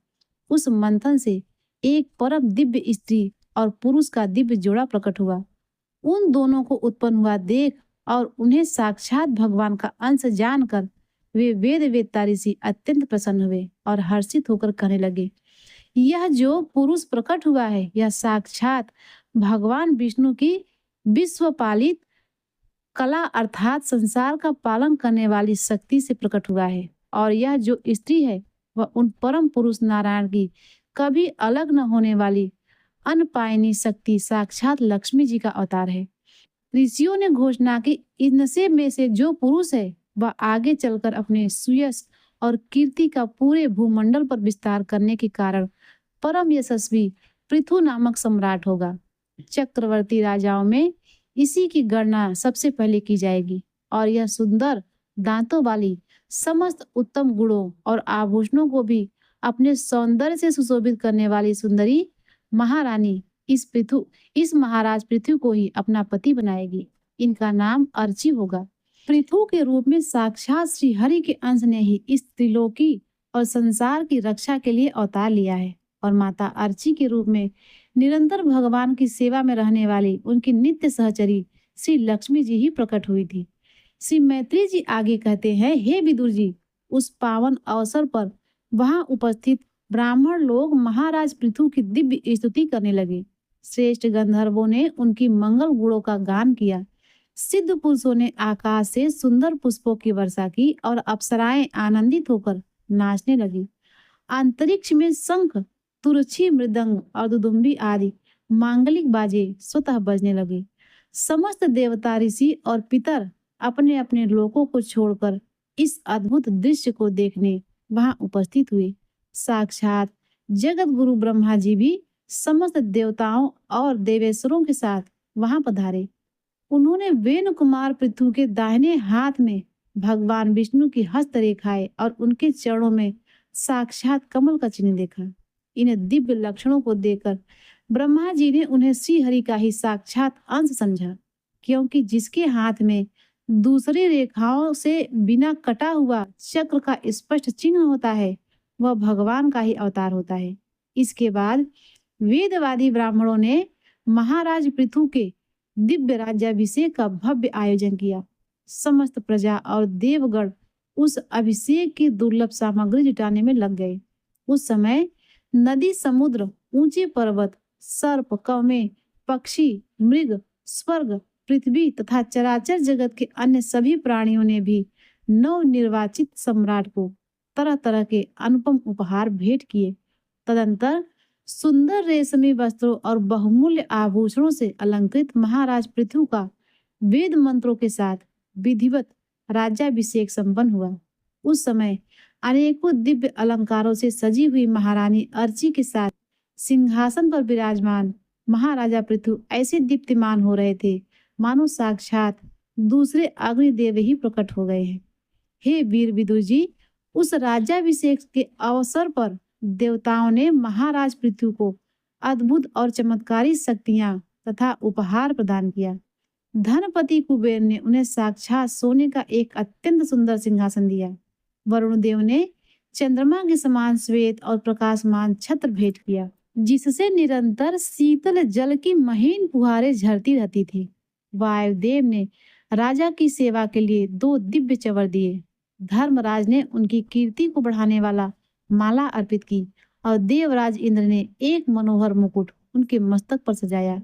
उस मंथन से एक परम दिव्य स्त्री और पुरुष का दिव्य जोड़ा प्रकट हुआ। उन दोनों को उत्पन्न हुआ देख और उन्हें साक्षात भगवान का अंश जानकर वे वेद वेदता ऋषि अत्यंत प्रसन्न हुए और हर्षित होकर कहने लगे, यह जो पुरुष प्रकट हुआ है, यह साक्षात भगवान विष्णु की विश्वपालित कला अर्थात संसार का पालन करने वाली शक्ति से प्रकट हुआ है। और यह जो स्त्री है, वह उन परम पुरुष नारायण की कभी अलग न होने वाली अनपायनी शक्ति साक्षात लक्ष्मी जी का अवतार है। ऋषियों ने घोषणा की, इनसे में से जो पुरुष है वह आगे चलकर अपने सुयश और कीर्ति का पूरे भूमंडल पर विस्तार करने के कारण परम यशस्वी पृथु नामक सम्राट होगा। चक्रवर्ती राजाओं में इसी की गणना सबसे पहले की जाएगी और यह सुंदर दांतों वाली समस्त उत्तम गुणों और आभूषणों को भी अपने सौंदर्य से सुशोभित करने वाली सुंदरी महारानी इस महाराज पृथु को ही अपना पति बनाएगी। इनका नाम अर्ची होगा। पृथु के रूप में साक्षात श्री हरि के अंश ने ही इस त्रिलोकी और संसार की रक्षा के लिए अवतार लिया है और माता अर्ची के रूप में निरंतर भगवान की सेवा में रहने वाली उनकी नित्य सहचरी श्री लक्ष्मी जी ही प्रकट हुई थी। श्री मैत्री जी आगे कहते हैं, हे विदुर जी, उस पावन अवसर पर वहां उपस्थित ब्राह्मण लोग महाराज पृथु की दिव्य स्तुति करने लगे। श्रेष्ठ गंधर्वों ने उनकी मंगल गुणों का गान किया। सिद्ध पुरुषों ने आकाश से सुंदर पुष्पों की वर्षा की और अप्सराएं आनंदित होकर नाचने लगी। अंतरिक्ष में शंख, तुरछी, मृदंग और दुदुम्बी आदि मांगलिक बाजे स्वतः बजने लगे। समस्त देवता, ऋषि और पितर अपने अपने लोकों को छोड़कर इस अद्भुत दृश्य को देखने वहां उपस्थित हुए। साक्षात जगत गुरु ब्रह्मा जी भी समस्त देवताओं और देवेश्वरों के साथ वहां पधारे। उन्होंने वेन कुमार पृथु के दाहिने हाथ में भगवान विष्णु की हस्तरेखाएं और उनके चरणों में साक्षात कमल का चिन्ह देखा। इन दिव्य लक्षणों को देखकर ब्रह्मा जी ने उन्हें श्री हरि का ही साक्षात अंश समझा, क्योंकि जिसके हाथ में दूसरी रेखाओं से बिना कटा हुआ चक्र का स्पष्ट चिन्ह होता है, वह भगवान का ही अवतार होता है। इसके बाद वेदवादी ब्राह्मणों ने महाराज पृथु के दिव्य राज्याभिषेक का भव्य आयोजन किया। समस्त प्रजा और देवगण उस अभिषेक की दुर्लभ सामग्री जुटाने में लग गए। उस समय नदी, समुद्र, ऊंचे पर्वत, सर्प, कौवे, पक्षी, मृग, स्वर्ग, पृथ्वी तथा चराचर जगत के अन्य सभी प्राणियों ने भी नव निर्वाचित सम्राट को तरह तरह के अनुपम उपहार भेंट किए। तदंतर सुंदर रेशमी वस्त्रों और बहुमूल्य आभूषणों से अलंकृत महाराज पृथु का वेद मंत्रों के साथ विधिवत राज्याभिषेक संपन्न हुआ। उस समय अनेकों दिव्य अलंकारों से सजी हुई महारानी अर्ची के साथ सिंहासन पर विराजमान महाराजा पृथु ऐसे दीप्तिमान हो रहे थे मानो साक्षात दूसरे अग्निदेव ही प्रकट हो गए हैं। हे वीर विदुर जी, उस राज्याभिषेक के अवसर पर देवताओं ने महाराज पृथु को अद्भुत और चमत्कारी शक्तियां तथा उपहार प्रदान किया। धनपति कुबेर ने उन्हें साक्षात सोने का एक अत्यंत सुंदर सिंहासन दिया। वरुण देव ने चंद्रमा के समान श्वेत और प्रकाशमान छत्र भेंट किया, जिससे निरंतर शीतल जल की महीन फुहारें झरती रहती थी। वायुदेव ने राजा की सेवा के लिए 2 दिव्य चवर दिए। धर्मराज ने उनकी कीर्ति को बढ़ाने वाला माला अर्पित की और देवराज इंद्र ने एक मनोहर मुकुट उनके मस्तक पर सजाया।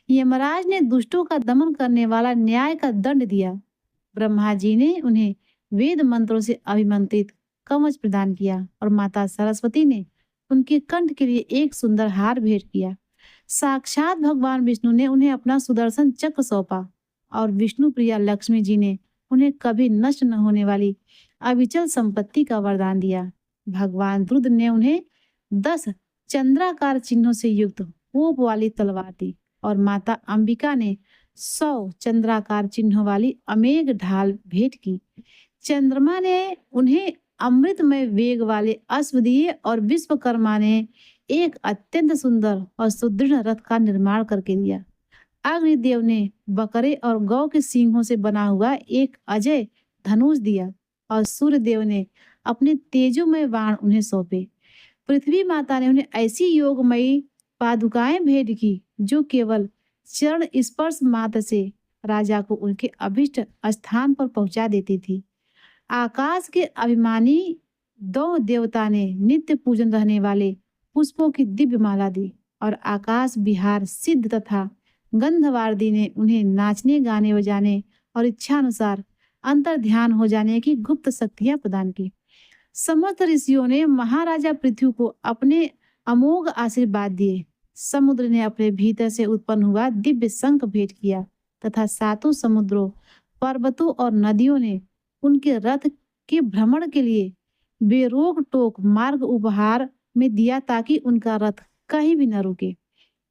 यमराज ने दुष्टों का दमन करने वाला न्याय का दंड दिया। ब्रह्मा जी ने उन्हें वेद मंत्रों से अभिमंत्रित कवच प्रदान किया और माता सरस्वती ने उनके कंठ के लिए एक सुंदर हार भेंट किया। साक्षात भगवान विष्णु ने उन्हें अपना सुदर्शन चक्र सौंपा और विष्णु प्रिया लक्ष्मी जी ने उन्हें कभी नष्ट न होने वाली अविचल संपत्ति का वरदान दिया। भगवान रुद्र ने उन्हें 10 चंद्राकार चिन्हों से युक्त कोप वाली तलवार दी और माता अंबिका ने 100 चंद्राकार चिन्हों वाली अमेघ ढाल भेंट की। चंद्रमा ने उन्हें अमृतमय वेग वाले अश्व दिए और विश्वकर्मा ने एक अत्यंत सुंदर और सुदृढ़ रथ का निर्माण करके दिया। अग्निदेव ने बकरे और गौ के सींगों से बना हुआ एक अजय धनुष दिया और सूर्यदेव ने अपने तेजोमय बाण उन्हें सौंपे। पृथ्वी माता ने उन्हें ऐसी योगमयी पादुकाएं भेंट की जो केवल चरण स्पर्श मात्र से राजा को उनके अभिष्ट स्थान पर पहुंचा देती थी। आकाश के अभिमानी 2 देवता ने नित्य पूजन रहने वाले पुष्पों की दिव्य माला दी और आकाश विहार सिद्ध तथा गंधवारदी ने उन्हें नाचने गाने बजाने और इच्छानुसार अंतर ध्यान हो जाने की गुप्त शक्तियां प्रदान की। समस्त ऋषियों ने महाराजा पृथ्वी को अपने अमोघ आशीर्वाद दिए। समुद्र ने अपने भीतर से उत्पन्न हुआ दिव्य शंख भेंट किया तथा 7 समुद्रों, पर्वतों और नदियों ने उनके रथ के भ्रमण के लिए बेरोक टोक मार्ग उपहार में दिया ताकि उनका रथ कहीं भी न रुके।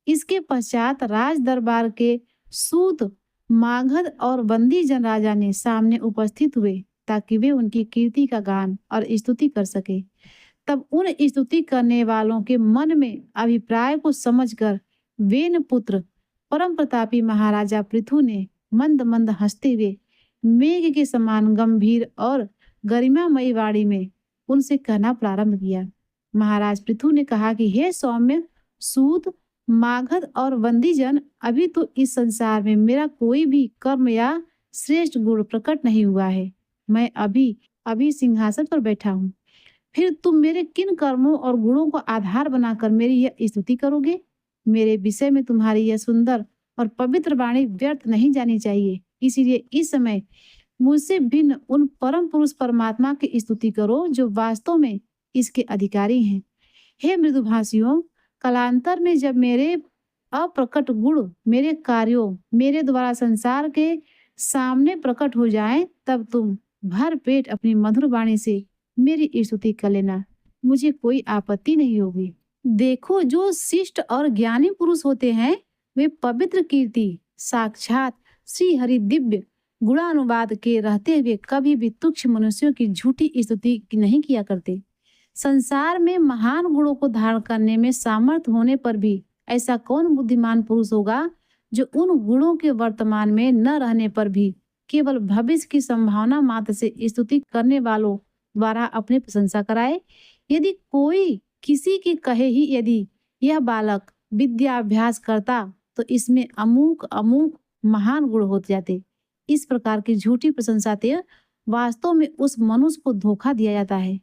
इसके पश्चात राज दरबार के सूत, मागध और बंदी जन राजा ने सामने उपस्थित हुए ताकि वे उनकी कीर्ति का गान और स्तुति कर सके। तब उन स्तुति करने वालों के मन में अभिप्राय को समझकर वेन पुत्र परम प्रतापी महाराजा पृथु ने मंद मंद हंसते हुए मेघ के समान गंभीर और गरिमामयी वाणी में उनसे कहना प्रारंभ किया। महाराज पृथु ने कहा कि हे सौम्य, सूत, मागध और बंदीजन, अभी तो इस संसार में मेरा कोई भी कर्म या श्रेष्ठ गुण प्रकट नहीं हुआ है। मैं अभी अभी सिंहासन पर बैठा हूँ। फिर तुम मेरे किन कर्मों और गुणों को आधार बनाकर मेरी यह स्तुति करोगे? मेरे विषय में तुम्हारी यह सुंदर और पवित्र वाणी व्यर्थ नहीं जानी चाहिए। इसीलिए इस समय मुझसे भिन्न उन परम पुरुष परमात्मा की स्तुति करो जो वास्तव में इसके अधिकारी हैं। हे मृदुभाषियों, कालांतर में जब मेरे अप्रकट गुण, मेरे कार्यों, मेरे द्वारा संसार के सामने प्रकट हो जाएं, तब तुम भर पेट अपनी मधुर वाणी से मेरी स्तुति कर लेना। मुझे कोई आपत्ति नहीं होगी। देखो, जो शिष्ट और ज्ञानी पुरुष होते हैं वे पवित्र कीर्ति साक्षात श्री हरि दिव्य गुणानुवाद के रहते हुए कभी भी तुच्छ मनुष्यों की झूठी स्तुति नहीं किया करते। संसार में महान गुणों को धारण करने में सामर्थ्य होने पर भी ऐसा कौन बुद्धिमान पुरुष होगा जो उन गुणों के वर्तमान में न रहने पर भी केवल भविष्य की संभावना मात्र से स्तुति करने वालों द्वारा अपनी प्रशंसा कराए? यदि कोई किसी की कहे ही यदि यह बालक विद्याभ्यास करता तो इसमें अमुक अमुक महान गुण हो जाते। इस प्रकार की झूठी प्रशंसा से वास्तव में उस मनुष्य को धोखा दिया जाता है।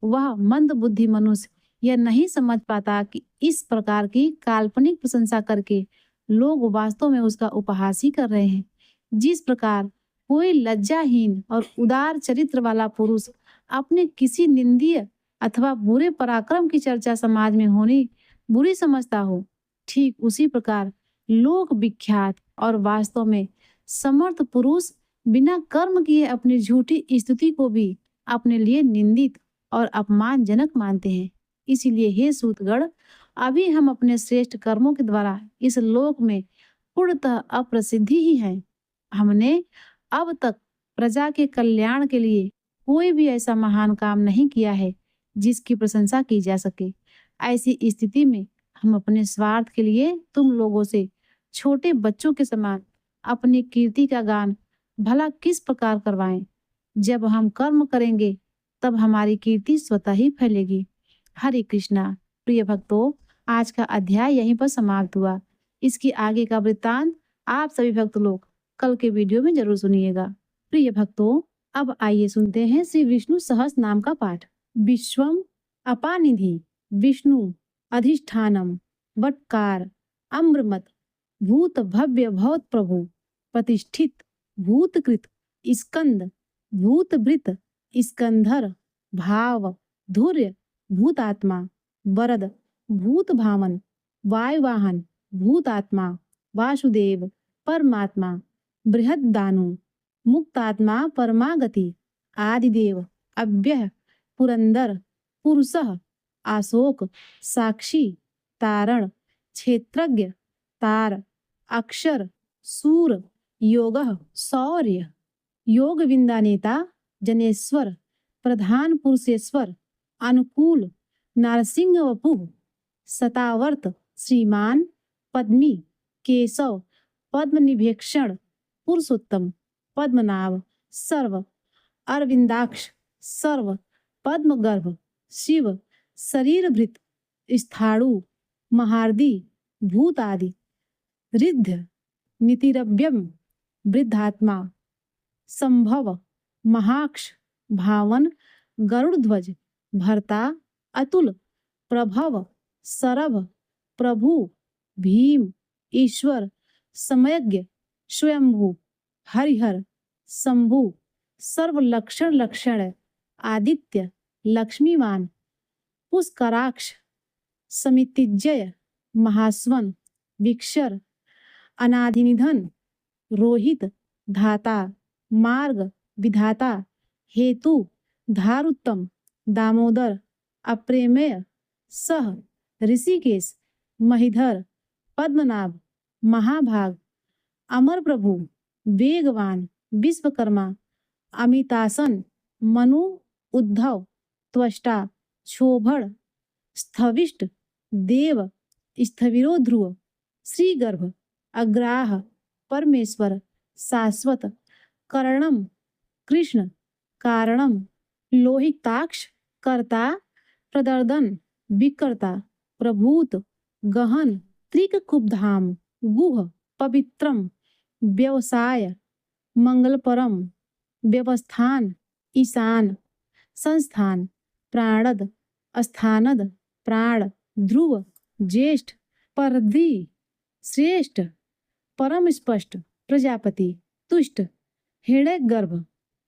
वह मंद बुद्धि मनुष्य यह नहीं समझ पाता कि इस प्रकार की काल्पनिक प्रशंसा करके लोग वास्तव में उसका उपहास ही कर रहे हैं। जिस प्रकार कोई लज्जाहीन और उदार चरित्र वाला पुरुष अपने किसी निंदनीय अथवा बुरे पराक्रम की चर्चा समाज में होनी बुरी समझता हो, ठीक उसी प्रकार लोक विख्यात और वास्तव में समर्थ पुरुष बिना कर्म किए अपनी झूठी स्तुति को भी अपने लिए निंदित और अपमानजनक मानते हैं। इसीलिए हे सूतगण, अभी हम अपने श्रेष्ठ कर्मों के द्वारा इस लोक में पूर्णतः अप्रसिद्धि ही हैं। हमने अब तक प्रजा के कल्याण के लिए कोई भी ऐसा महान काम नहीं किया है जिसकी प्रशंसा की जा सके। ऐसी स्थिति में हम अपने स्वार्थ के लिए तुम लोगों से छोटे बच्चों के समान अपनी कीर्ति का गान भला किस प्रकार करवाएं? जब हम कर्म करेंगे तब हमारी कीर्ति स्वतः ही फैलेगी। हरे कृष्णा। प्रिय भक्तों, आज का अध्याय यहीं पर समाप्त हुआ। इसकी आगे का वृत्तांत आप सभी भक्त लोग कल के वीडियो में जरूर सुनिएगा। प्रिय भक्तों, अब आइए सुनते हैं श्री विष्णु सहस्त्र नाम का पाठ। विश्वम अपानिधि विष्णु अधिष्ठानम वटकार अम्रमत भूत भव्य भवत प्रभु प्रतिष्ठित भूतकृत स्कंद भूतभृत स्कंधर भाव धुर्य भूतात्मा वरद भूत भावन वायुवाहन भूतात्मा वासुदेव परमात्मा बृहद दानु मुक्तात्मा परमागति आदिदेव अव्यय पुरंदर पुरुषः आशोक साक्षी तारण क्षेत्रज्ञ तार अक्षर सूर योगः शौर्य योग विंदानेता जनेश्वर प्रधान पुरुषेश्वर अनुकूल नारसिंह वपुः शतावर्त श्रीमान पद्मी केशव पद्मनिभेक्षण पुरुषोत्तम पद्मनाभ सर्व अरविंदाक्ष सर्व पद्मगर्भ शिव शरीरभृत स्थाणु महार्दी भूत आदि रिद्ध नितिरव्यम वृद्धात्मा संभव महाक्ष भावन गरुड़ध्वज भर्ता अतुल प्रभव सरभ प्रभु भीम ईश्वर समयज्ञ स्वयंभू हरिहर शंभु सर्वलक्षण लक्षण आदित्य लक्ष्मीवान पुष्कराक्ष समितिजय महास्वन विक्षर अनादिनिधन रोहित धाता मार्ग विधाता हेतु धारुत्तम दामोदर अप्रेमेय सह ऋषिकेश महिधर पद्मनाभ महाभाग अमर प्रभु वेगवान विश्वकर्मा अमितासन मनु उद्धव त्वष्टा क्षोभड़ स्थविष्ट देव स्थविरो ध्रुव श्रीगर्भ अग्राह परमेश्वर शाश्वत कर्णम कृष्ण कारणम लोहिताक्ष कर्ता प्रदर्दन विकर्ता प्रभूत गहन त्रिककुब्धाम गुह पवित्रम व्यवसाय मंगलपरम व्यवस्थान ईशान संस्थान प्राणद स्थानद प्राण ध्रुव ज्येष्ठ परद्री श्रेष्ठ परम स्पष्ट प्रजापति तुष्ट हृदय गर्भ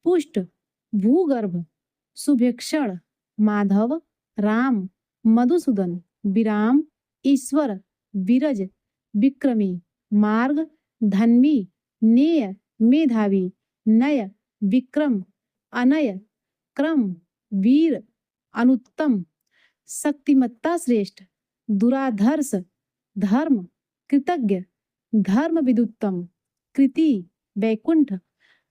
पुष्ट भूगर्भ शुभेक्षण माधव राम मधुसूदन विराम ईश्वर विरज विक्रमी मार्ग धन्वी नेय मेधावी नय विक्रम अनय क्रम वीर अनुत्तम शक्तिमत्ता श्रेष्ठ दुराधर्ष धर्म कृतज्ञ धर्म विदुत्तम कृति वैकुंठ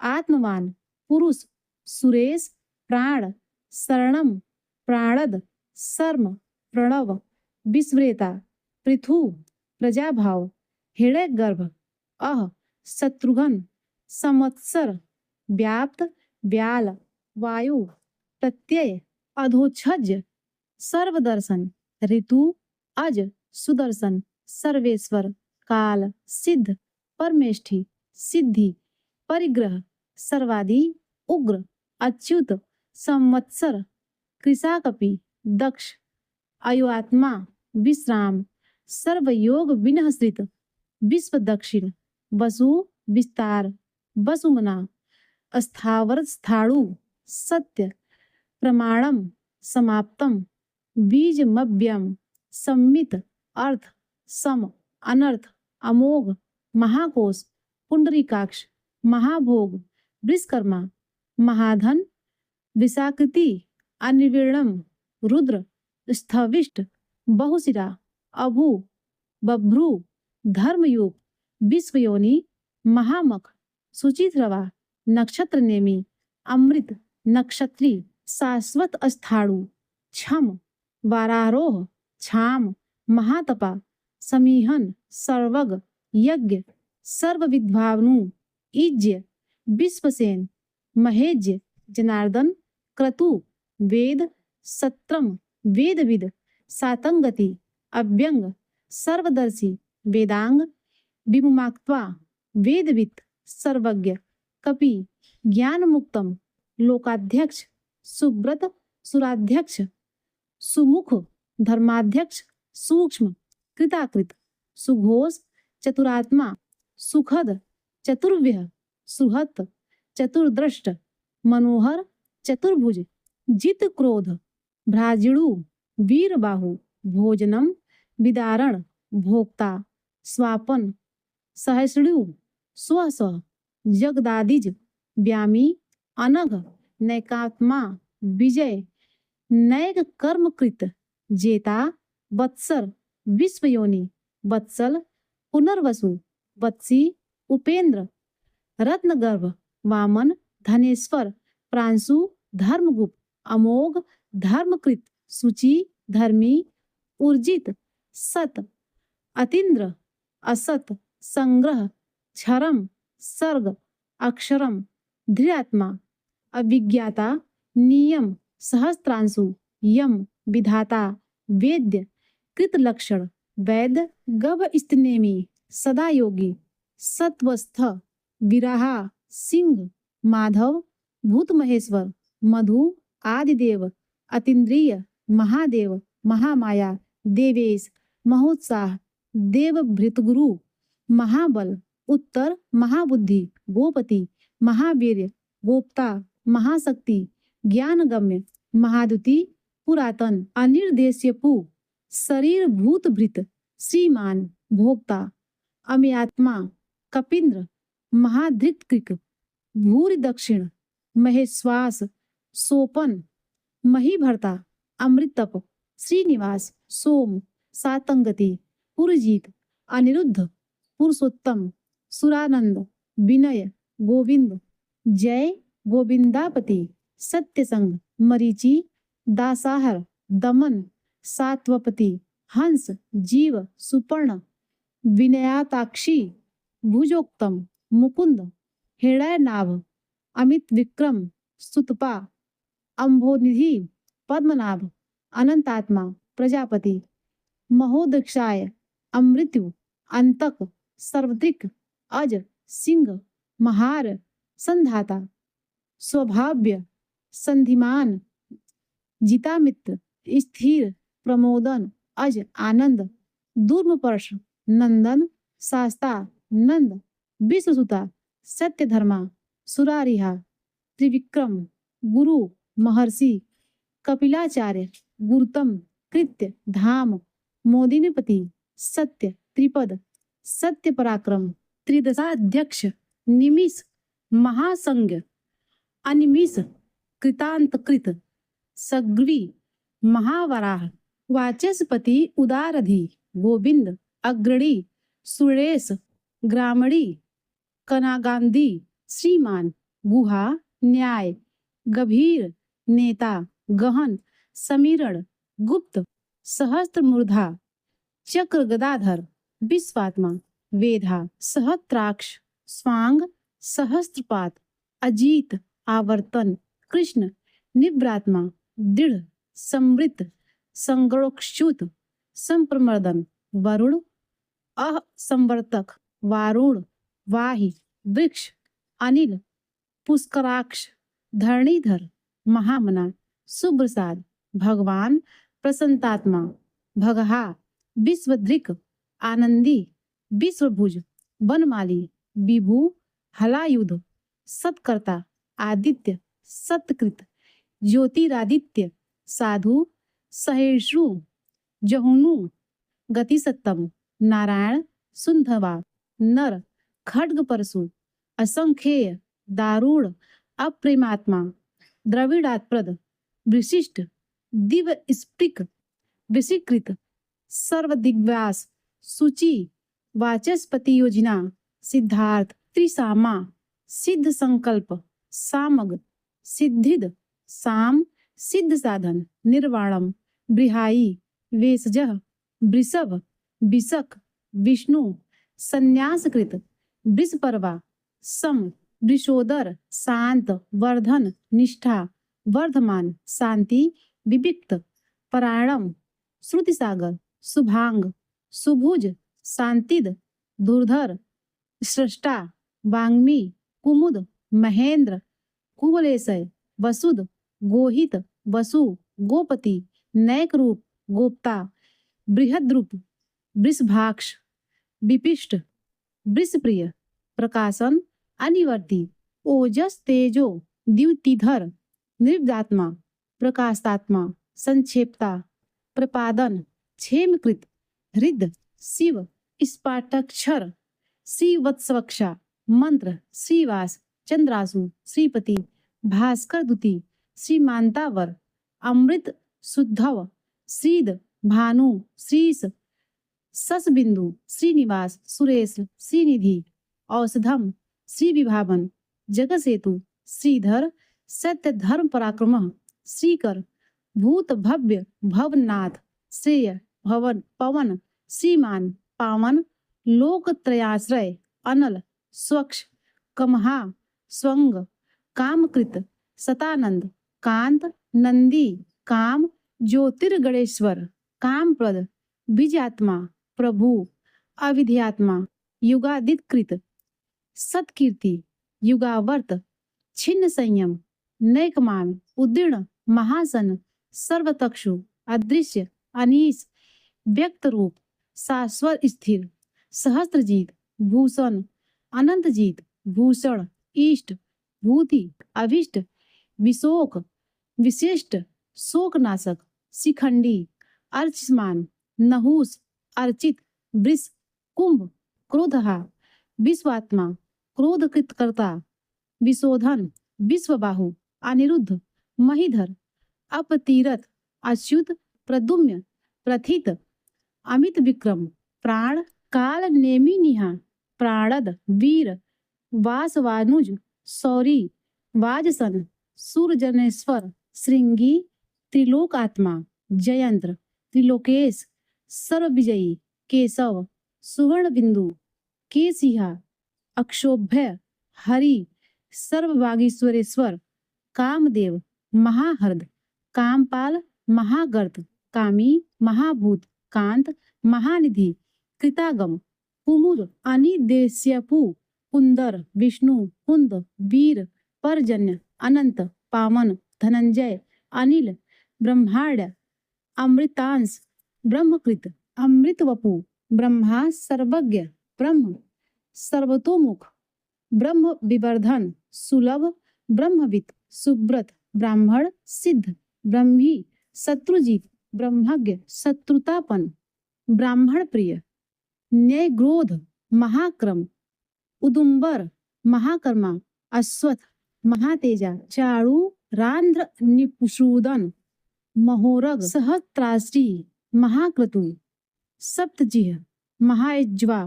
आत्मवान पुरुष सुरेश प्राण शरणम प्राणद शर्म प्रणव विश्वेता पृथु प्रजाभाव हृदय गर्भ अह शत्रुघ्न संवत्सर व्याप्त व्याल वायु प्रत्यय अधोक्षज सर्वदर्शन ऋतु अज सुदर्शन सर्वेश्वर काल सिद्ध परमेष्ठि सिद्धि परिग्रह सर्वादि उग्र अच्युत संवत्सर कृषाकपि दक्ष अयुआत्मा विश्राम सर्वयोग विनहश्रित विश्व दक्षिण वसु विस्तार वसुमना स्थावर स्थाणु सत्य प्रमाणम समाप्तम बीजमव्यम सम्मित अर्थ सम अनर्थ अमोघ महाकोश पुंडरीकाक्ष महाभोग विश्वकर्मा महाधन विशाकृति अनिर्विणम रुद्र स्थविष्ट बहुशिरा अभु बभ्रु धर्मयुग विश्वयोनि महामख सुचित्रवा नक्षत्र नेमी अमृत नक्षत्री शाश्वत स्थाणु छम वारारोह छाम महातपा समीहन सर्वग यज्ञ सर्वविद्भावनु ईज्य विश्वसेन महेज्य जनार्दन क्रतु वेद सत्रम वेदविद सातंगति अव्यंग सर्वदर्शी वेदांग विमुक्त्वा वेदवित् सर्वज्ञ कपि ज्ञान मुक्तम लोकाध्यक्ष सुब्रत सुराध्यक्ष सुमुख धर्माध्यक्ष सूक्ष्म कृताकृत सुघोष चतुरात्मा सुखद चतुर्व्यह सुहत चतुर्दृष्ट मनोहर चतुर्भुज जित क्रोध भ्राजिणु वीरबाहु भोजनम विदारण भोक्ता स्वापन सहस्रु स्व जगदादिज व्यामी अनघ नैकात्मा विजय नैक कर्मकृत जेता वत्सर विश्वयोनि वत्सल पुनर्वसु वत्सी उपेंद्र रत्नगर्भ वामन धनेश्वर प्रांशु धर्मगुप्त अमोघ धर्मकृत सुचि धर्मी ऊर्जित सत अतीन्द्र असत संग्रह क्षरम सर्ग अक्षरम धृत्मा अविज्ञाता नियम सहस्त्रांशु यम विधाता वेद्य कृतलक्षण वैद गभ स्तनेमी सदा योगी सत्वस्थ विराहा सिंह माधव भूत महेश्वर मधु आदिदेव अतीन्द्रिय महादेव महामाया देवेश महोत्साह देवभृतगुरु महाबल उत्तर महाबुद्धि गोपति महावीर गोप्ता महाशक्ति ज्ञानगम्य महाद्युति पुरातन अनिर्देश्यपु शरीर भूतभृत श्रीमान भोक्ता अम्यात्मा कपिंद्र महाधृतकृक भूरि दक्षिण महेश्वास सोपन महीभर्ता अमृतप श्रीनिवास सोम सातंगति पुरजीत अनिरुद्ध पुरुषोत्तम सुरानंद विनय गोविंद जय गोविंदापति सत्यसंग मरीचि दासाहर दमन सात्वपति हंस जीव सुपर्ण विनयाताक्षी भुजोक्तम मुकुंद हृदयनाभ अमित विक्रम सुतपा अम्भोनिधि पद्मनाभ अनंतात्मा प्रजापति महोदक्षाय अमृत्यु अंतक सर्वदिक अज सिंह महार संधाता स्वभाव्य संधिमान जितामित्र स्थिर प्रमोदन अज आनंद दुर्मपर्श नंदन शास्ता नंद विश्वसुता सत्यधर्मा सुरारिहा त्रिविक्रम गुरु महर्षि कपिलाचार्य गुरुतम कृत्य धाम मोदिनीपति सत्य त्रिपद सत्य पराक्रम त्रिदशाध्यक्ष निमिष महासंज्ञ अनिमिष कृतांतकृत सग्री महावराह वाचस्पति उदारधि गोविंद अग्रणी सुरेश ग्रामणी कनागांधी श्रीमान गुहा न्याय गभीर नेता गहन समीरण गुप्त सहस्त्र मूर्धा चक्र गदाधर विश्वात्मा वेधा सहस्त्राक्ष स्वांग सहस्त्रपात अजीत आवर्तन कृष्ण निव्रात्मा दृढ़ समृत संगणोक्षुत संप्रमर्दन वरुण अह संवर्तक वारुण वाही वृक्ष अनिल पुष्कराक्ष धरणीधर महामना सुप्रसाद भगवान प्रसन्नात्मा भगहा विश्वधृक आनंदी विश्वभुज वनमाली विभु हलायुध सत्कर्ता आदित्य सत्कृत ज्योतिरादित्य साधु सहेषु जहुनु गतिसत्तम नारायण सुंधवा नर खड्ग परशु असंख्येय दारुण अप्रेमात्मा द्रविड़ात्प्रद विशिष्ट दिव स्पृक विशिकृत सर्वदिग्व्यास सुचि वाचस्पति योजना सिद्धार्थ त्रिसामा सिद्ध संकल्प सामग सिद्धिद साम सिद्ध साधन निर्वाणम बृहाई वेशजः वृषभ विशक विष्णु संन्यासकृत वृषपर्वा सम वृषोदर शांत वर्धन निष्ठा वर्धमान शांति विविक्त परायणम श्रुतिसागर शुभांग सुभुज शांतिद दुर्धर सृष्टा वांग्मी कुमुद महेंद्र कुवलेशय वसुद गोहित वसु गोपति नैक रूप गोप्ता बृहद्रूप वृषभाक्ष विपिष्ट वृषप्रिय प्रकाशन अनिवर्ती ओजस तेजो द्युतिधर निर्दात्मा प्रकाशात्मा संक्षेपता प्रपादन क्षेमकृत हृद शिव स्पाटक्षर श्रीवत्सवक्षा मंत्र श्रीवास चंद्रासु श्रीपति भास्कर दुति श्री मांतावर, अमृत शुद्धव, श्रीद भानु, श्रीस ससबिंदु, श्रीनिवास, सुरेश, श्रीनिधि, औषधम, श्री विभावन, जगसेतु, श्रीधर, सत्य धर्म पराक्रम, श्रीकर, भूत भव्य भवनाथ, श्रेय भवन पवन, श्रीमान पावन, लोक त्रयाश्रय, अनल स्वच्छ, कमहा, स्वंग, कामकृत, सतानंद, कांत, नंदी, काम, ज्योतिर्गणेश्वर, कामप्रद, बीजात्मा, प्रभु, अविध्यात्मा, युगादिकृत, सत्कीर्ति, युगावर्त, छिन्न संयम, नैकमान, उदीर्ण, महासन, सर्वतक्षु, अदृश्य, अनीश, व्यक्त रूप, शाश्वत स्थिर, सहस्त्रजीत, भूषण, अनंतजीत, भूषण, इष्ट, भूति, अभिष्ट, विशोक, विशिष्ट, शोकनाशक, शिखंडी, अर्चमान, नहुस, अर्चित, वृष, कुंभ, क्रोधहा, विश्वात्मा, क्रोधकृतकर्ता, विशोधन, विश्वबाहु, अनिरुद्ध, महीधर, अपतीरथ, अच्युत, प्रद्युम्न, प्रथित, अमित विक्रम, प्राण, काल नेमि निहा, प्राणद, वीर, वासवानुज, सौरी, वाजसन, सूरजनेश्वर, श्रृंगी, त्रिलोकात्मा, जयंत्र, त्रिलोकेश, सर्वविजयी, केशव, सुवर्ण बिंदु, केसिहा, अक्षोभ्य, हरि, सर्ववागीश्वरेश्वर, कामदेव, महाहर्द, कामपाल, महागर्त, कामी, महाभूत, कांत, महानिधि, कृतागम, कुमुद, अनिदेश्यपु, कुंदर, विष्णु, कुंद, वीर, परजन्य, अनंत, पावन, धनंजय, अनिल, ब्रह्मांड, अमृतांश, ब्रह्मकृत, अमृतवपु, ब्रह्मा, सर्वज्ञ, ब्रह्म, सर्वतोमुख, ब्रह्म विवर्धन, सुलभ, ब्रह्मवित्, सुब्रत, ब्राह्मण, सिद्ध, ब्रह्मी, शत्रुजीत, ब्रह्मज्ञ, शत्रुतापन, ब्राह्मण प्रिय, न्याय क्रोध, महाक्रम, उदुम्बर, महाकर्मा, अश्वत्थ, महातेजा, चारु, रांध्र, निपुषूदन, महोरग, सहस्त्राष्टी, महाक्रतु, सप्तजिह, महायज्वा,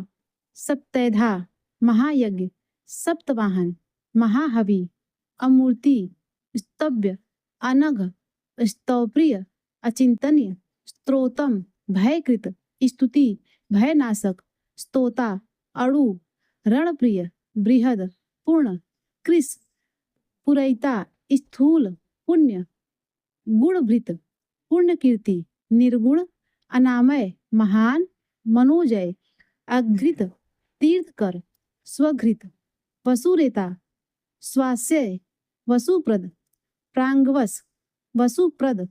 सप्तैधा, महायज्ञ, सप्तवाहन, महाहवि, अमूर्ति, स्तव्य, अनघ, स्तवप्रिय, अचिंतनीय, स्त्रोतम, भयकृत, स्तुति, भयनाशक, स्तोता, अणु, रणप्रिय, बृहद, पूर्ण, कृश, पुरैता, स्थूल, पुण्य, गुणभृत, पुण्यकीर्ति, निर्गुण, अनामय, महान, मनोजय, अघृत, तीर्थकर, स्वघृत, वसुरेता, स्वास्यय, वसुप्रद, प्रांगवस, वसुप्रद,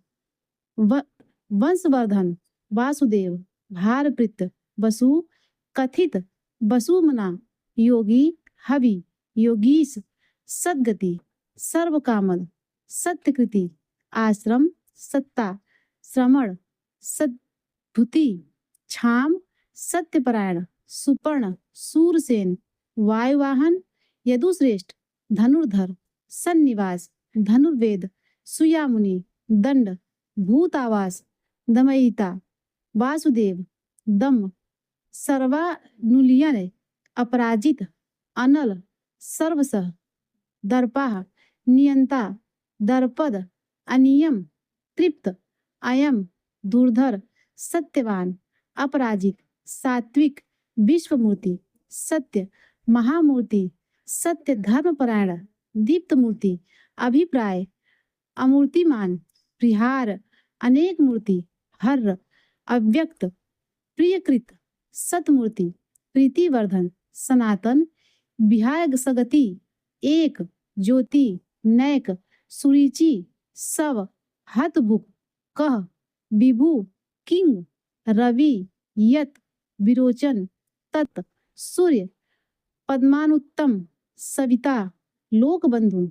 वंशवर्धन, वासुदेव, भारप्रीत, वसु, कथित, वसुमना, योगी, हवि, योगीश, सद्गति, सर्वकामद, सत्यकृति, आश्रम, सत्ता, श्रमण, सद्भुति, क्षाम, सत्यपरायण, सुपर्ण, सूरसेन, वायुवाहन, यदुश्रेष्ठ, धनुर्धर, सन्निवास, धनुर्वेद, सुयामुनि, दंड, भूतावास, दमयिता, वासुदेव, दम, सर्वानुलियन, अपराजित, अनल, सर्वसह, दर्पाः, नियंता, दर्पद, अनियम, तृप्त, अयम, दुर्धर, सत्यवान, अपराजित, सात्विक, विश्वमूर्ति, सत्य, महामूर्ति, सत्य धर्मपरायण, दीप्त मूर्ति, अभिप्राय, अमूर्तिमान, प्रिहार, अनेक मूर्ति, हर, अव्यक्त, प्रियकृत, सतमूर्ति, प्रीतिवर्धन, सनातन, विहाय सगति, एक, ज्योति, नैक, सुरुचि, सव, हतभुक, कह, विभु, किंग, रवि, यत, विरोचन, तत्, सूर्य, पद्मानुत्तम, सविता, लोकबंधु,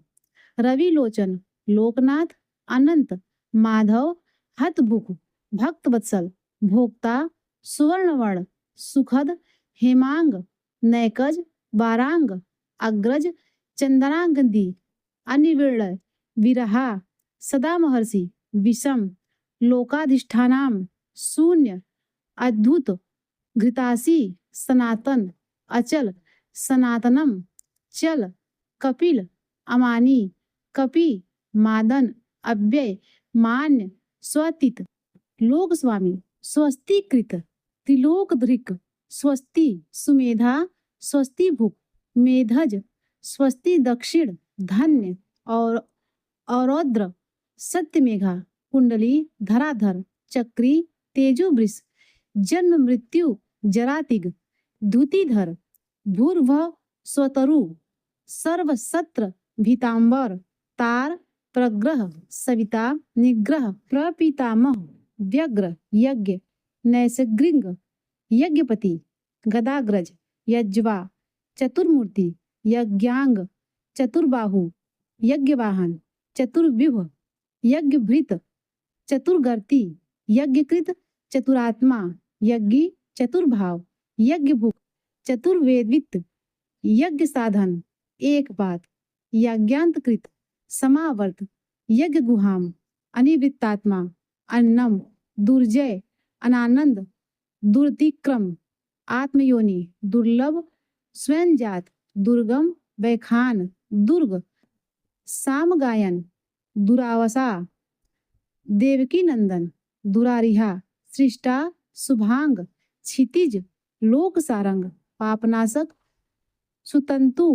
रविलोचन, लोकनाथ, अनंत, माधव, हतभुक, भक्तवत्सल, भोक्ता, सुवर्णवर्ण, सुखद, हेमांग, नैकज, वारांग, अग्रज, चंदनांगदी, अनिविड़, विरहा, सदा महर्षि विषम लोकाधिष्ठानाम शून्य अद्भुत घृतासी सनातन अचल सनातनम चल कपिल अमानी कपि मादन अव्यय मान्य स्वतित लोक स्वामी स्वस्तिकृत त्रिलोकधृक स्वस्ति सुमेधा स्वस्ति भुक मेधज स्वस्ति दक्षिण धन्य और औरौद्र सत्यमेघा कुंडली धराधर चक्री तेजोवृष जन्म मृत्यु जरातिग द्युतिधर भूर्भ स्वतरु सर्वसत्र भीतांबर तार प्रग्रह सविता निग्रह प्रपितामह व्यग्र यज्ञ नैसगृंग यज्ञपति गदाग्रज यज्वा चतुर्मूर्ति यज्ञांग चतुर्बाहु यज्ञवाहन चतुर्व्यूह यज्ञभृत चतुर्गर्ति यज्ञकृत चतुरात्मा यज्ञी चतुर्भाव यज्ञभुक चतुर्वेदित यज्ञ साधन एक बात यज्ञांतकृत समावर्त यज्ञ गुहाम अनिवृत्तात्मा अन्नम दुर्जय अनानंद दुर्तिक्रम आत्मयोनि दुर्लभ स्वयंजात दुर्गम वैखान दुर्ग सामगायन दुरावसा देवकी नंदन दुरारिहा सृष्टा शुभांग क्षितिज लोक सारंग पापनाशक सुतंतु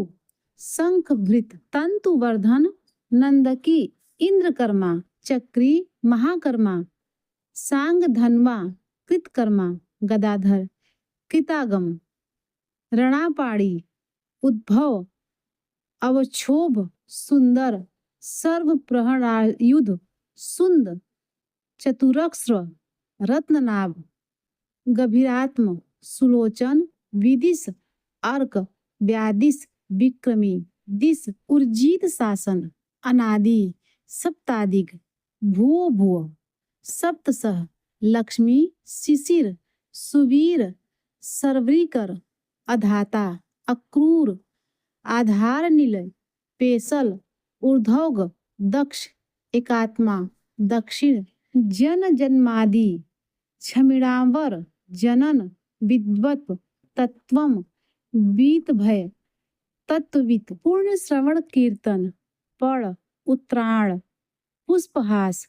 शंखभृत तंतुवर्धन नंदकी इंद्रकर्मा चक्री महाकर्मा सांग धनवा कृतकर्मा गदाधर कृतागम रणापाड़ी उद्भव अवक्षोभ सुंदर सर्व प्रहरायुध सुंद चतुरक्ष रत्ननाभ गभीरात्म सुलोचन विदिश अर्क व्यादिश विक्रमी दिश उर्जित शासन अनादि सप्तादिग भुवो भुव सप्तसह लक्ष्मी शिशिर सुवीर सर्वरीकर अधाता अक्रूर आधार निलय पेशल ऊर्ध्वग दक्ष एकात्मा दक्षिण जन जन्मादि क्षमिणावर जनन विद्वत् तत्वम वीत भय तत्वित पूर्ण श्रवण कीर्तन पड़ उत्तरायण पुष्पहास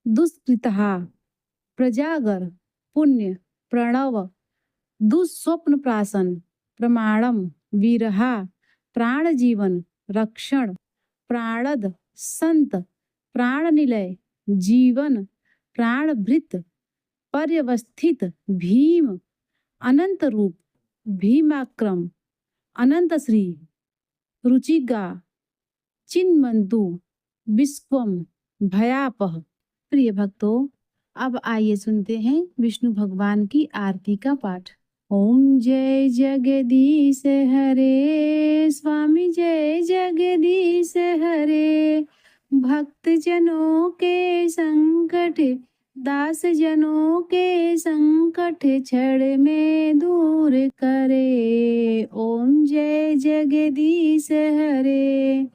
दुष्कृतहा प्रजागर पुण्य प्रणव दुस्वप्न प्राशन प्रमाणम वीरहा प्राण जीवन रक्षण प्राणद संत प्राण निलय जीवन प्राणभृत पर्यवस्थित भीम अनंत रूप भीमाक्रम अनंत श्री रुचिगा चिन्मंतु विश्वम भयापह। प्रिय भक्तों, अब आइए सुनते हैं विष्णु भगवान की आरती का पाठ। ओम जय जगदीश हरे स्वामी जय जगदीश हरे भक्त जनों के संकट दास जनों के संकट क्षण में दूर करे। ओम जय जगदीश हरे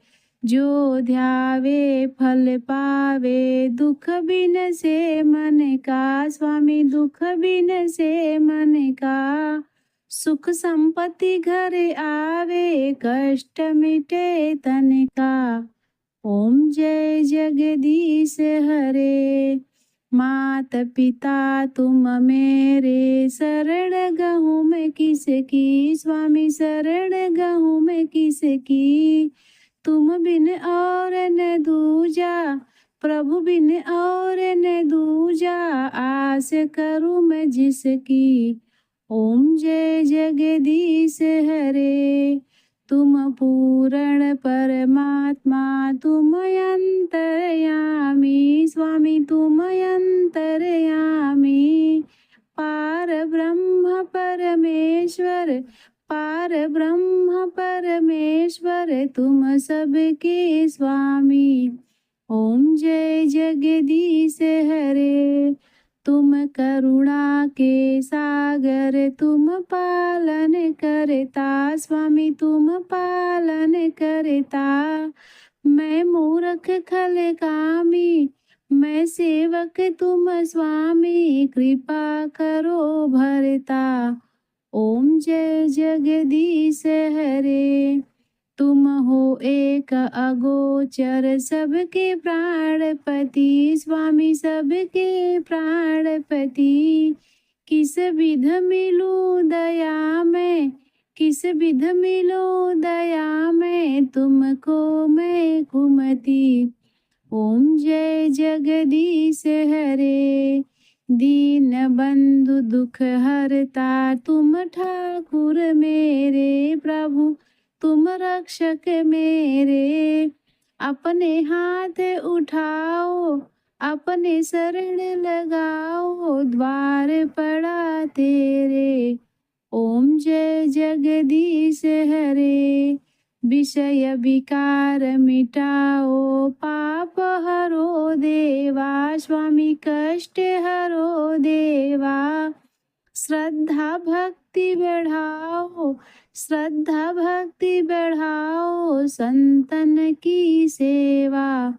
जो ध्यावे फल पावे दुख बिन से मन का स्वामी दुख बिन से मन का सुख संपत्ति घर आवे कष्ट मिटे तन का। ओम जय जगदीश हरे मात पिता तुम मेरे शरण गहूँ मैं किसकी स्वामी शरण गहूँ मैं किसकी तुम बिन और न दूजा प्रभु बिन और न दूजा आस करूँ मैं जिसकी। ओम जय जगदीश हरे तुम पूर्ण परमात्मा तुम अंतर्यामी स्वामी तुम अंतर्यामी पार ब्रह्म परमेश्वर पार ब्रह्म परमेश्वर तुम सबके स्वामी। ओम जय जगदीश हरे तुम करुणा के सागर तुम पालन करता स्वामी तुम पालन करता मैं मूरख खल कामी, मैं सेवक तुम स्वामी, कृपा करो भरता। ओम जय जगदीश हरे। तुम हो एक अगोचर, सबके प्राणपति, स्वामी सबके प्राणपति। किस विध मिलूं दया में, किस विध मिलूं दया में, तुमको मैं कुमति। ओम जय जगदीश हरे। दीन बंधु दुख हरता, तुम ठाकुर मेरे प्रभु, तुम रक्षक मेरे। अपने हाथ उठाओ, अपने शरण लगाओ, द्वार पड़ा तेरे। ओम जय जगदीश हरे। विषय विकार मिटाओ, पाप हरो देवा, स्वामी कष्ट हरो देवा। श्रद्धा भक्ति बढ़ाओ, श्रद्धा भक्ति बढ़ाओ, संतन की सेवा।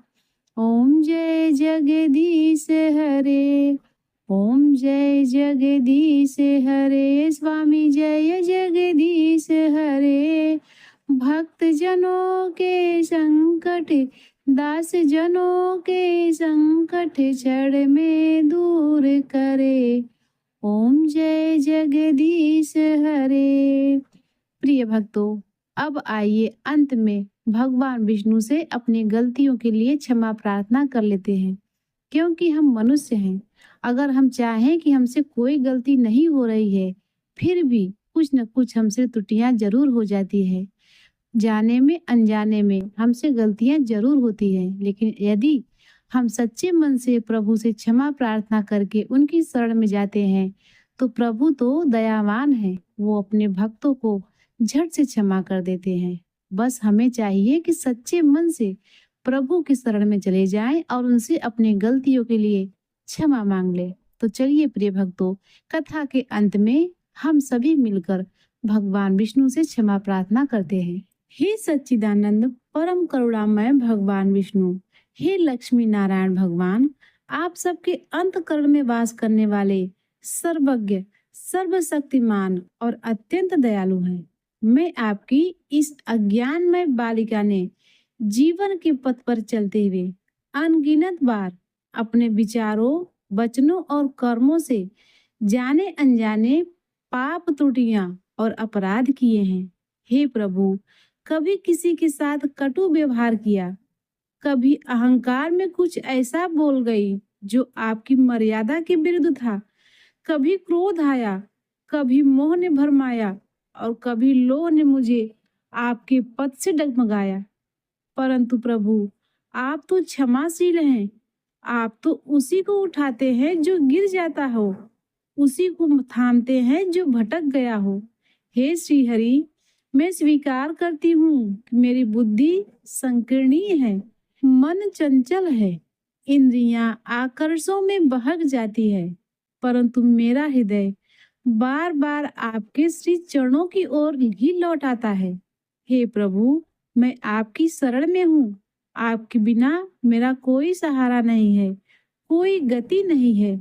ओम जय जगदीश हरे। ओम जय जगदीश हरे। स्वामी जय जगदीश हरे। भक्त जनों के संकट, दास जनों के संकट, क्षण में दूर करे। ओम जय जगदीश हरे। प्रिय भक्तों, अब आइए अंत में भगवान विष्णु से अपनी गलतियों के लिए क्षमा प्रार्थना कर लेते हैं, क्योंकि हम मनुष्य हैं। अगर हम चाहें कि हमसे कोई गलती नहीं हो रही है, फिर भी कुछ न कुछ हमसे त्रुटियां जरूर हो जाती है। जाने में अनजाने में हमसे गलतियां जरूर होती हैं, लेकिन यदि हम सच्चे मन से प्रभु से क्षमा प्रार्थना करके उनकी शरण में जाते हैं, तो प्रभु तो दयावान है, वो अपने भक्तों को झट से क्षमा कर देते हैं। बस हमें चाहिए कि सच्चे मन से प्रभु की शरण में चले जाएं और उनसे अपनी गलतियों के लिए क्षमा मांग ले। तो चलिए प्रिय भक्तों, कथा के अंत में हम सभी मिलकर भगवान विष्णु से क्षमा प्रार्थना करते हैं। हे सच्चिदानंद परम करुणामय भगवान विष्णु, हे लक्ष्मी नारायण भगवान, आप सबके अंतःकरण में वास करने वाले सर्वज्ञ, सर्वशक्तिमान और अत्यंत दयालु हैं। मैं आपकी इस अज्ञानमय बालिका ने जीवन के पथ पर चलते हुए अनगिनत बार अपने विचारों, वचनों और कर्मों से जाने अनजाने पाप त्रुटियां और अपराध किए हैं। हे प्रभु, कभी किसी के साथ कटु व्यवहार किया, कभी अहंकार में कुछ ऐसा बोल गई जो आपकी मर्यादा के विरुद्ध था, कभी क्रोध आया, कभी मोह ने भरमाया और कभी लोभ ने मुझे आपके पद से डगमगाया। परंतु प्रभु, आप तो क्षमाशील हैं। आप तो उसी को उठाते हैं जो गिर जाता हो, उसी को थामते हैं जो भटक गया हो। हे श्री हरि, मैं स्वीकार करती हूँ कि मेरी बुद्धि संकीर्णीय है, मन चंचल है, इंद्रियां आकर्षों में बहक जाती है, परंतु मेरा हृदय बार बार आपके श्री चरणों की ओर ही लौट आता है। हे प्रभु, मैं आपकी शरण में हूँ। आपके बिना मेरा कोई सहारा नहीं है, कोई गति नहीं है।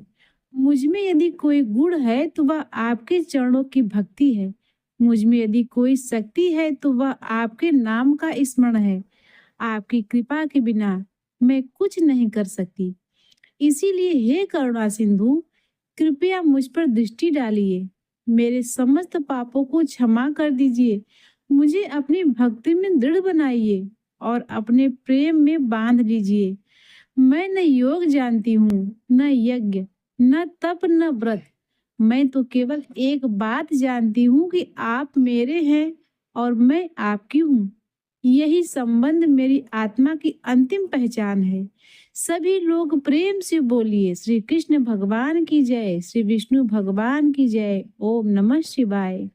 मुझ में यदि कोई गुण है तो वह आपके चरणों की भक्ति है। मुझ में यदि कोई शक्ति है तो वह आपके नाम का स्मरण है। आपकी कृपा के बिना मैं कुछ नहीं कर सकती। इसीलिए हे करुणा सिंधु, कृपया मुझ पर दृष्टि डालिए, मेरे समस्त पापों को क्षमा कर दीजिए, मुझे अपनी भक्ति में दृढ़ बनाइए और अपने प्रेम में बांध लीजिए। मैं न योग जानती हूँ, न यज्ञ, न तप, न व्रत। मैं तो केवल एक बात जानती हूँ कि आप मेरे हैं और मैं आपकी हूँ। यही संबंध मेरी आत्मा की अंतिम पहचान है। सभी लोग प्रेम से बोलिए, श्री कृष्ण भगवान की जय, श्री विष्णु भगवान की जय। ओम नमः शिवाय।